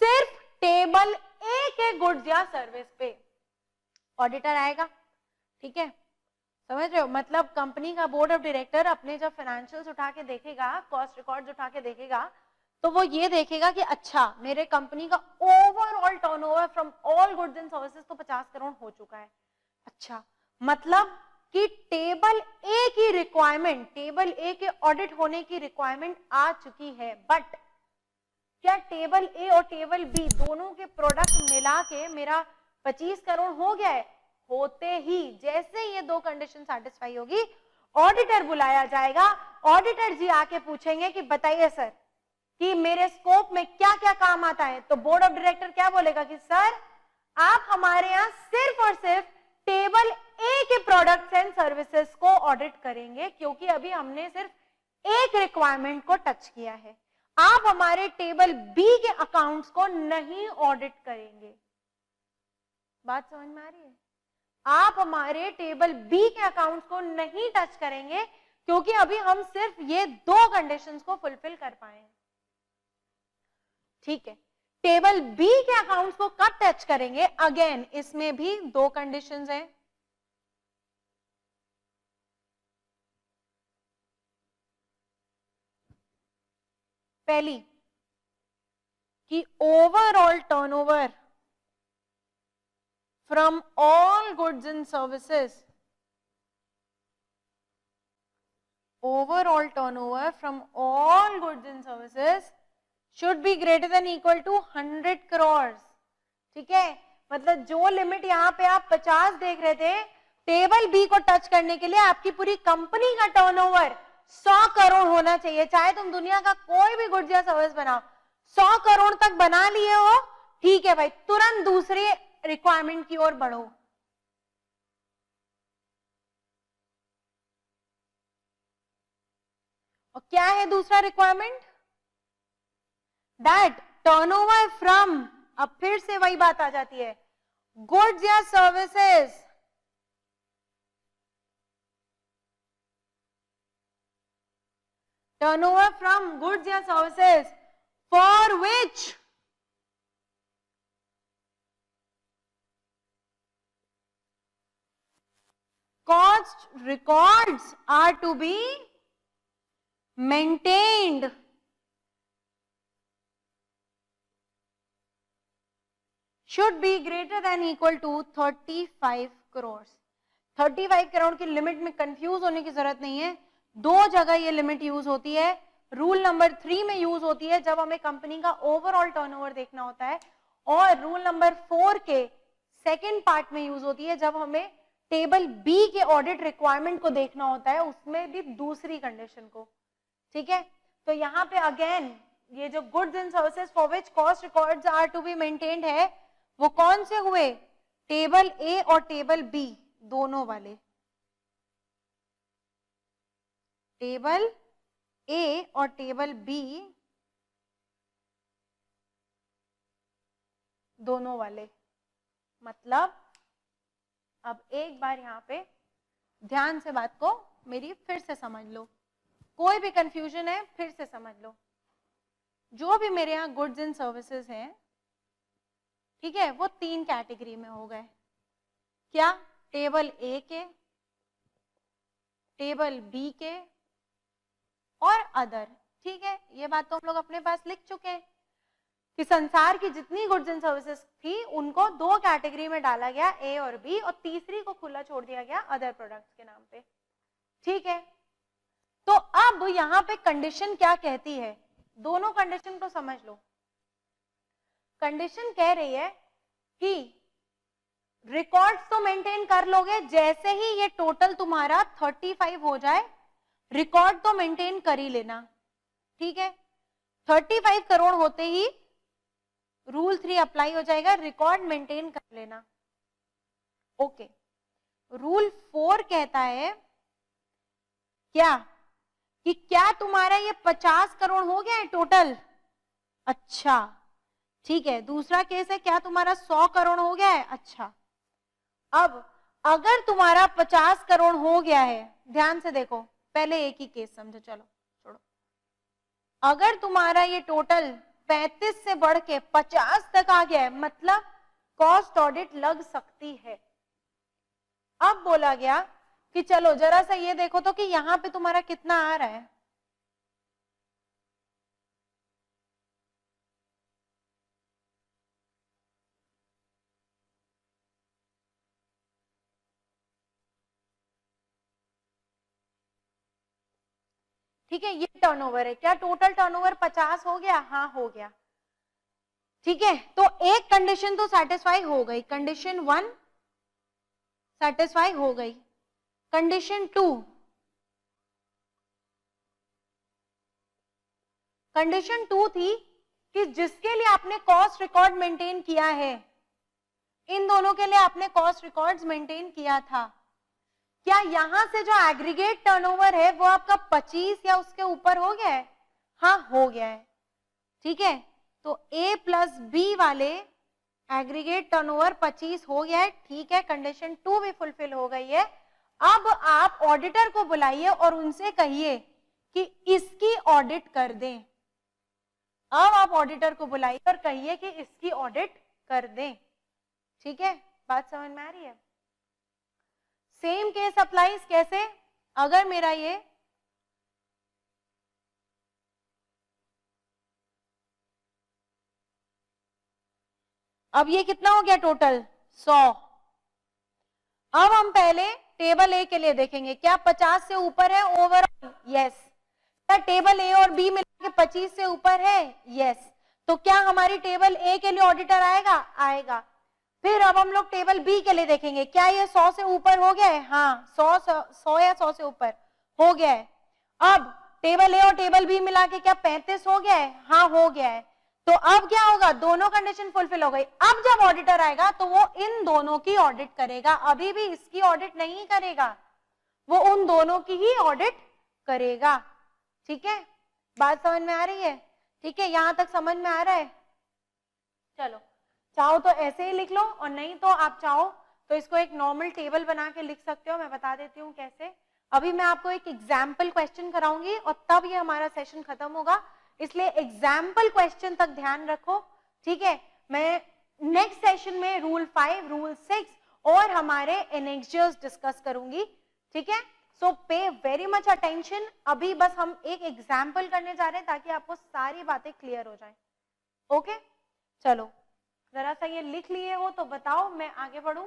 सिर्फ टेबल ए के गुड्स या सर्विस पे ऑडिटर आएगा, ठीक है, समझ रहे हो? मतलब कंपनी का बोर्ड ऑफ डायरेक्टर अपने जब फाइनेंशियल्स उठा के देखेगा, कॉस्ट रिकॉर्ड्स उठा के देखेगा, तो वो ये देखेगा कि अच्छा मेरे कंपनी का overall turnover from all goods and services तो 50 करोड़ हो चुका है। अच्छा, मतलब कि टेबल ए की रिक्वायरमेंट, टेबल ए के ऑडिट होने की रिक्वायरमेंट आ चुकी है, बट क्या टेबल ए और टेबल बी दोनों के प्रोडक्ट मिला के मेरा 25 करोड़ हो गया है? होते ही जैसे ये दो कंडीशन सैटिस्फाई होगी, ऑडिटर बुलाया जाएगा, ऑडिटर जी आके पूछेंगे कि बताइए सर कि मेरे स्कोप में क्या क्या काम आता है, तो बोर्ड ऑफ डायरेक्टर क्या बोलेगा कि सर आप हमारे यहाँ सिर्फ और सिर्फ टेबल ए के प्रोडक्ट्स एंड सर्विसेज को ऑडिट करेंगे, क्योंकि अभी हमने सिर्फ एक रिक्वायरमेंट को टच किया है, आप हमारे टेबल बी के अकाउंट्स को नहीं ऑडिट करेंगे। बात समझ में आ रही है? आप हमारे टेबल बी के अकाउंट्स को नहीं टच करेंगे क्योंकि अभी हम सिर्फ ये दो कंडीशंस को फुलफिल कर पाए हैं, ठीक है। टेबल बी के अकाउंट्स को कब टच करेंगे? अगेन इसमें भी दो कंडीशंस हैं। पहली कि overall turnover from all goods and services, overall turnover from all goods and services should be greater than equal to 100 crores, ठीक है। मतलब जो लिमिट यहाँ पे आप 50 देख रहे थे, टेबल बी को टच करने के लिए आपकी पूरी कंपनी का टर्नओवर 100 करोड़ होना चाहिए, चाहे तुम दुनिया का कोई भी गुड्स या सर्विस बनाओ, 100 करोड़ तक बना लिए हो, ठीक है भाई, तुरंत दूसरे रिक्वायरमेंट की ओर बढ़ो। और क्या है दूसरा रिक्वायरमेंट? दैट टर्नओवर फ्रॉम, अब फिर से वही बात आ जाती है, गुड्स या सर्विसेज टर्नओवर फ्रॉम गुड्स या services for which cost records are to be maintained, should be greater than equal to 35 crores। 35 crore की लिमिट में कंफ्यूज होने की जरूरत नहीं है, दो जगह ये लिमिट यूज होती है। रूल नंबर 3 में यूज होती है जब हमें कंपनी का ओवरऑल टर्नओवर देखना होता है, और रूल नंबर 4 के सेकेंड पार्ट में यूज होती है जब हमें टेबल बी के ऑडिट रिक्वायरमेंट को देखना होता है, उसमें भी दूसरी कंडीशन को, ठीक है। तो यहाँ पे अगेन ये जो goods and services for which cost records are to be maintained है, वो कौन से हुए? टेबल ए और टेबल बी दोनों वाले, टेबल ए और टेबल बी दोनों वाले। मतलब अब एक बार यहाँ पे ध्यान से बात को मेरी फिर से समझ लो, कोई भी कंफ्यूजन है फिर से समझ लो। जो भी मेरे यहाँ गुड्स एंड सर्विसेज हैं, ठीक है, वो 3 कैटेगरी में हो गए। क्या? टेबल ए के, टेबल बी के और अदर, ठीक है। ये बात तो हम लोग अपने पास लिख चुके हैं कि संसार की जितनी गुड्स एंड सर्विसेज थी उनको 2 कैटेगरी में डाला गया, ए और बी, और तीसरी को खुला छोड़ दिया गया अदर प्रोडक्ट्स के नाम पे, ठीक है। तो अब यहाँ पे कंडीशन क्या कहती है, दोनों कंडीशन को समझ लो। कंडीशन कह रही है कि रिकॉर्ड्स तो मेंटेन कर लोगे, जैसे ही ये टोटल तुम्हारा 35 हो जाए, रिकॉर्ड तो मेंटेन कर ही लेना, ठीक है। 35 करोड़ होते ही रूल 3 अप्लाई हो जाएगा, रिकॉर्ड मेंटेन कर लेना, ओके। रूल 4 कहता है क्या कि क्या तुम्हारा ये 50 करोड़ हो गया है टोटल? अच्छा, ठीक है। दूसरा केस है क्या तुम्हारा 100 करोड़ हो गया है? अच्छा, अब अगर तुम्हारा 50 करोड़ हो गया है, ध्यान से देखो, पहले एक ही केस समझो, चलो छोड़ो। अगर तुम्हारा ये टोटल 35 से बढ़ के 50 तक आ गया है, मतलब कॉस्ट ऑडिट लग सकती है। अब बोला गया कि चलो जरा सा ये देखो तो कि यहां पे तुम्हारा कितना आ रहा है। ठीक है, ये टर्नओवर है। क्या टोटल टर्नओवर 50 हो गया? हाँ हो गया। ठीक है, तो एक कंडीशन तो सेटिस्फाई हो गई, कंडीशन 1 सेटिस्फाई हो गई। कंडीशन 2, कंडीशन 2 थी कि जिसके लिए आपने कॉस्ट रिकॉर्ड मेंटेन किया है, इन दोनों के लिए आपने कॉस्ट रिकॉर्ड्स मेंटेन किया था। क्या यहां से जो एग्रीगेट टर्नओवर है वो आपका 25 या उसके ऊपर हो गया है? हाँ हो गया है। ठीक है, तो A प्लस बी वाले एग्रीगेट टर्नओवर 25 हो गया है। ठीक है, कंडीशन 2 भी फुलफिल हो गई है। अब आप ऑडिटर को बुलाइए और उनसे कहिए कि इसकी ऑडिट कर दें। अब आप ऑडिटर को बुलाइए और कहिए कि इसकी ऑडिट कर दें। ठीक है, बात समझ में आ रही है? सेम केस अप्लाइज कैसे? अगर मेरा ये अब ये कितना हो गया टोटल? 100। अब हम पहले टेबल ए के लिए देखेंगे, क्या 50 से ऊपर है ओवरऑल? यस। क्या टेबल ए और बी मिला के 25 से ऊपर है? यस। तो क्या हमारी टेबल ए के लिए ऑडिटर आएगा? आएगा। फिर अब हम लोग टेबल बी के लिए देखेंगे, क्या ये 100 से ऊपर हो गया है? हाँ, 100 या 100 से ऊपर हो गया है। अब टेबल ए और टेबल बी मिला के क्या 35 हो गया है? हाँ हो गया है। तो अब क्या होगा? दोनों कंडीशन फुलफिल हो गई। अब जब ऑडिटर आएगा तो वो इन दोनों की ऑडिट करेगा, अभी भी इसकी ऑडिट नहीं करेगा, वो उन दोनों की ही ऑडिट करेगा। ठीक है, बात समझ में आ रही है? ठीक है, यहां तक समझ में आ रहा है? चलो, चाहो तो ऐसे ही लिख लो और नहीं तो आप चाहो तो इसको एक नॉर्मल टेबल बना के लिख सकते हो। मैं बता देती हूँ कैसे। अभी मैं आपको एक एग्जाम्पल क्वेश्चन कराऊंगी और तब ये हमारा सेशन खत्म होगा, इसलिए एग्जाम्पल क्वेश्चन तक ध्यान रखो। ठीक है, मैं नेक्स्ट सेशन में रूल 5, रूल 6 और हमारे एनेक्सियर्स डिस्कस करूंगी। ठीक है, सो पे वेरी मच अटेंशन। अभी बस हम एक एग्जाम्पल करने जा रहे हैं ताकि आपको सारी बातें क्लियर हो जाए। ओके, चलो जरा सा ये लिख लिए हो तो बताओ, मैं आगे बढ़ूं।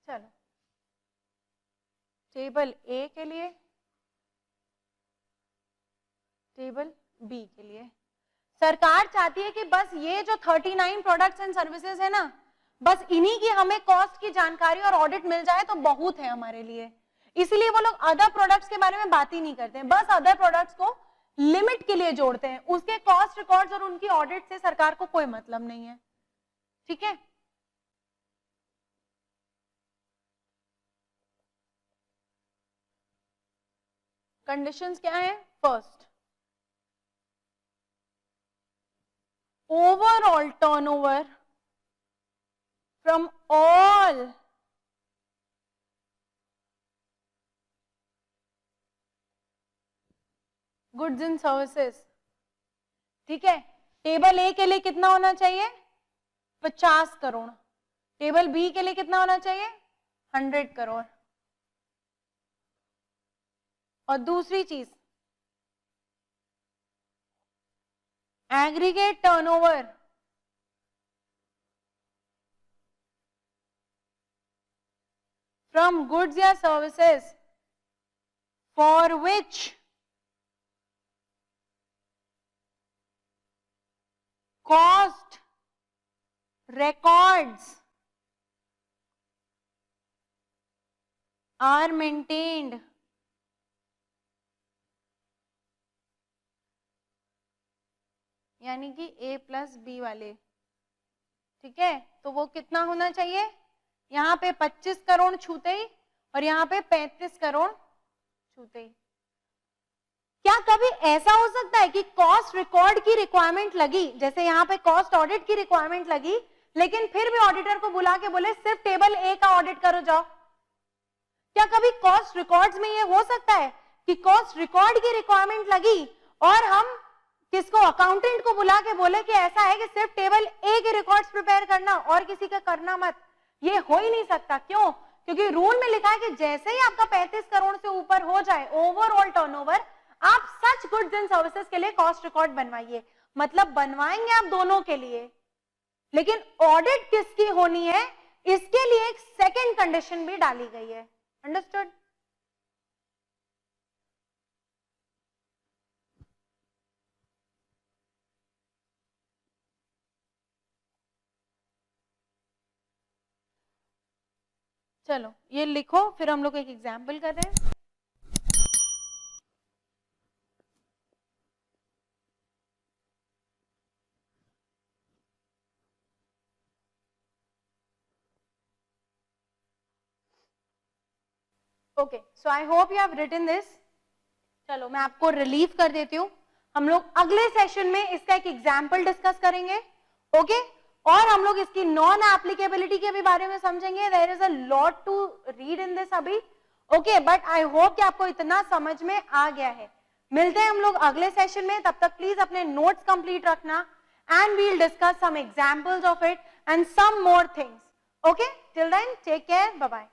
चलो, टेबल ए के लिए, टेबल बी के लिए सरकार चाहती है कि बस ये जो 39 प्रोडक्ट्स एंड सर्विसेज है ना, बस इन्हीं की हमें कॉस्ट की जानकारी और ऑडिट मिल जाए तो बहुत है हमारे लिए। इसलिए वो लोग अदर प्रोडक्ट्स के बारे में बात ही नहीं करते हैं, बस अदर प्रोडक्ट्स को लिमिट के लिए जोड़ते हैं। उसके कॉस्ट रिकॉर्ड्स और उनकी ऑडिट से सरकार को कोई मतलब नहीं है। ठीक है, कंडीशंस क्या है? First, overall turnover from all goods and services। ठीक है, टेबल ए के लिए कितना होना चाहिए? 50 करोड़। टेबल बी के लिए कितना होना चाहिए? 100 करोड़। और दूसरी चीज, एग्रीगेट टर्नओवर फ्रॉम गुड्स या services for which cost records are maintained यानी कि A प्लस बी वाले, ठीक है, तो वो कितना होना चाहिए, यहाँ पे 25 करोड़ छूते ही और यहाँ पे 35 करोड़ छूते ही। क्या कभी ऐसा हो सकता है कि कॉस्ट रिकॉर्ड की रिक्वायरमेंट लगी, जैसे यहाँ पे कॉस्ट ऑडिट की रिक्वायरमेंट लगी, लेकिन फिर भी ऑडिटर को बुला के बोले सिर्फ टेबल ए का ऑडिट करो जाओ? क्या कभी कॉस्ट रिकॉर्ड्स में ये हो सकता है कि कॉस्ट रिकॉर्ड की रिक्वायरमेंट लगी और हम किसको, अकाउंटेंट को बुला के बोले कि ऐसा है कि सिर्फ टेबल ए के रिकॉर्ड्स प्रिपेयर करना और किसी का करना मत? ये हो ही नहीं सकता। क्यों? क्योंकि रूल में लिखा है कि जैसे ही आपका 35 करोड़ से ऊपर हो जाए ओवरऑल टर्नओवर, आप सच गुड्स एंड सर्विसेज के लिए कॉस्ट रिकॉर्ड बनवाइए। मतलब बनवाएंगे आप दोनों के लिए, लेकिन ऑडिट किसकी होनी है, इसके लिए एक सेकंड कंडीशन भी डाली गई है। अंडरस्टूड? चलो ये लिखो, फिर हम लोग एक एग्जाम्पल कर रहे हैं। Okay, so I hope you have written this. चलो मैं आपको रिलीव कर देती हूँ। हम लोग अगले सेशन में इसका एक एग्जाम्पल डिस्कस करेंगे, ओके? और हम लोग इसकी नॉन एप्लीकेबिलिटी के भी बारे में समझेंगे। There is a lot to read in this अभी, ओके? बट आई होप कि आपको इतना समझ में आ गया है। मिलते हैं हम लोग अगले सेशन में, तब तक प्लीज अपने नोट्स कंप्लीट रखना and we'll discuss some examples of it and some more things, okay? Till then take care, bye bye.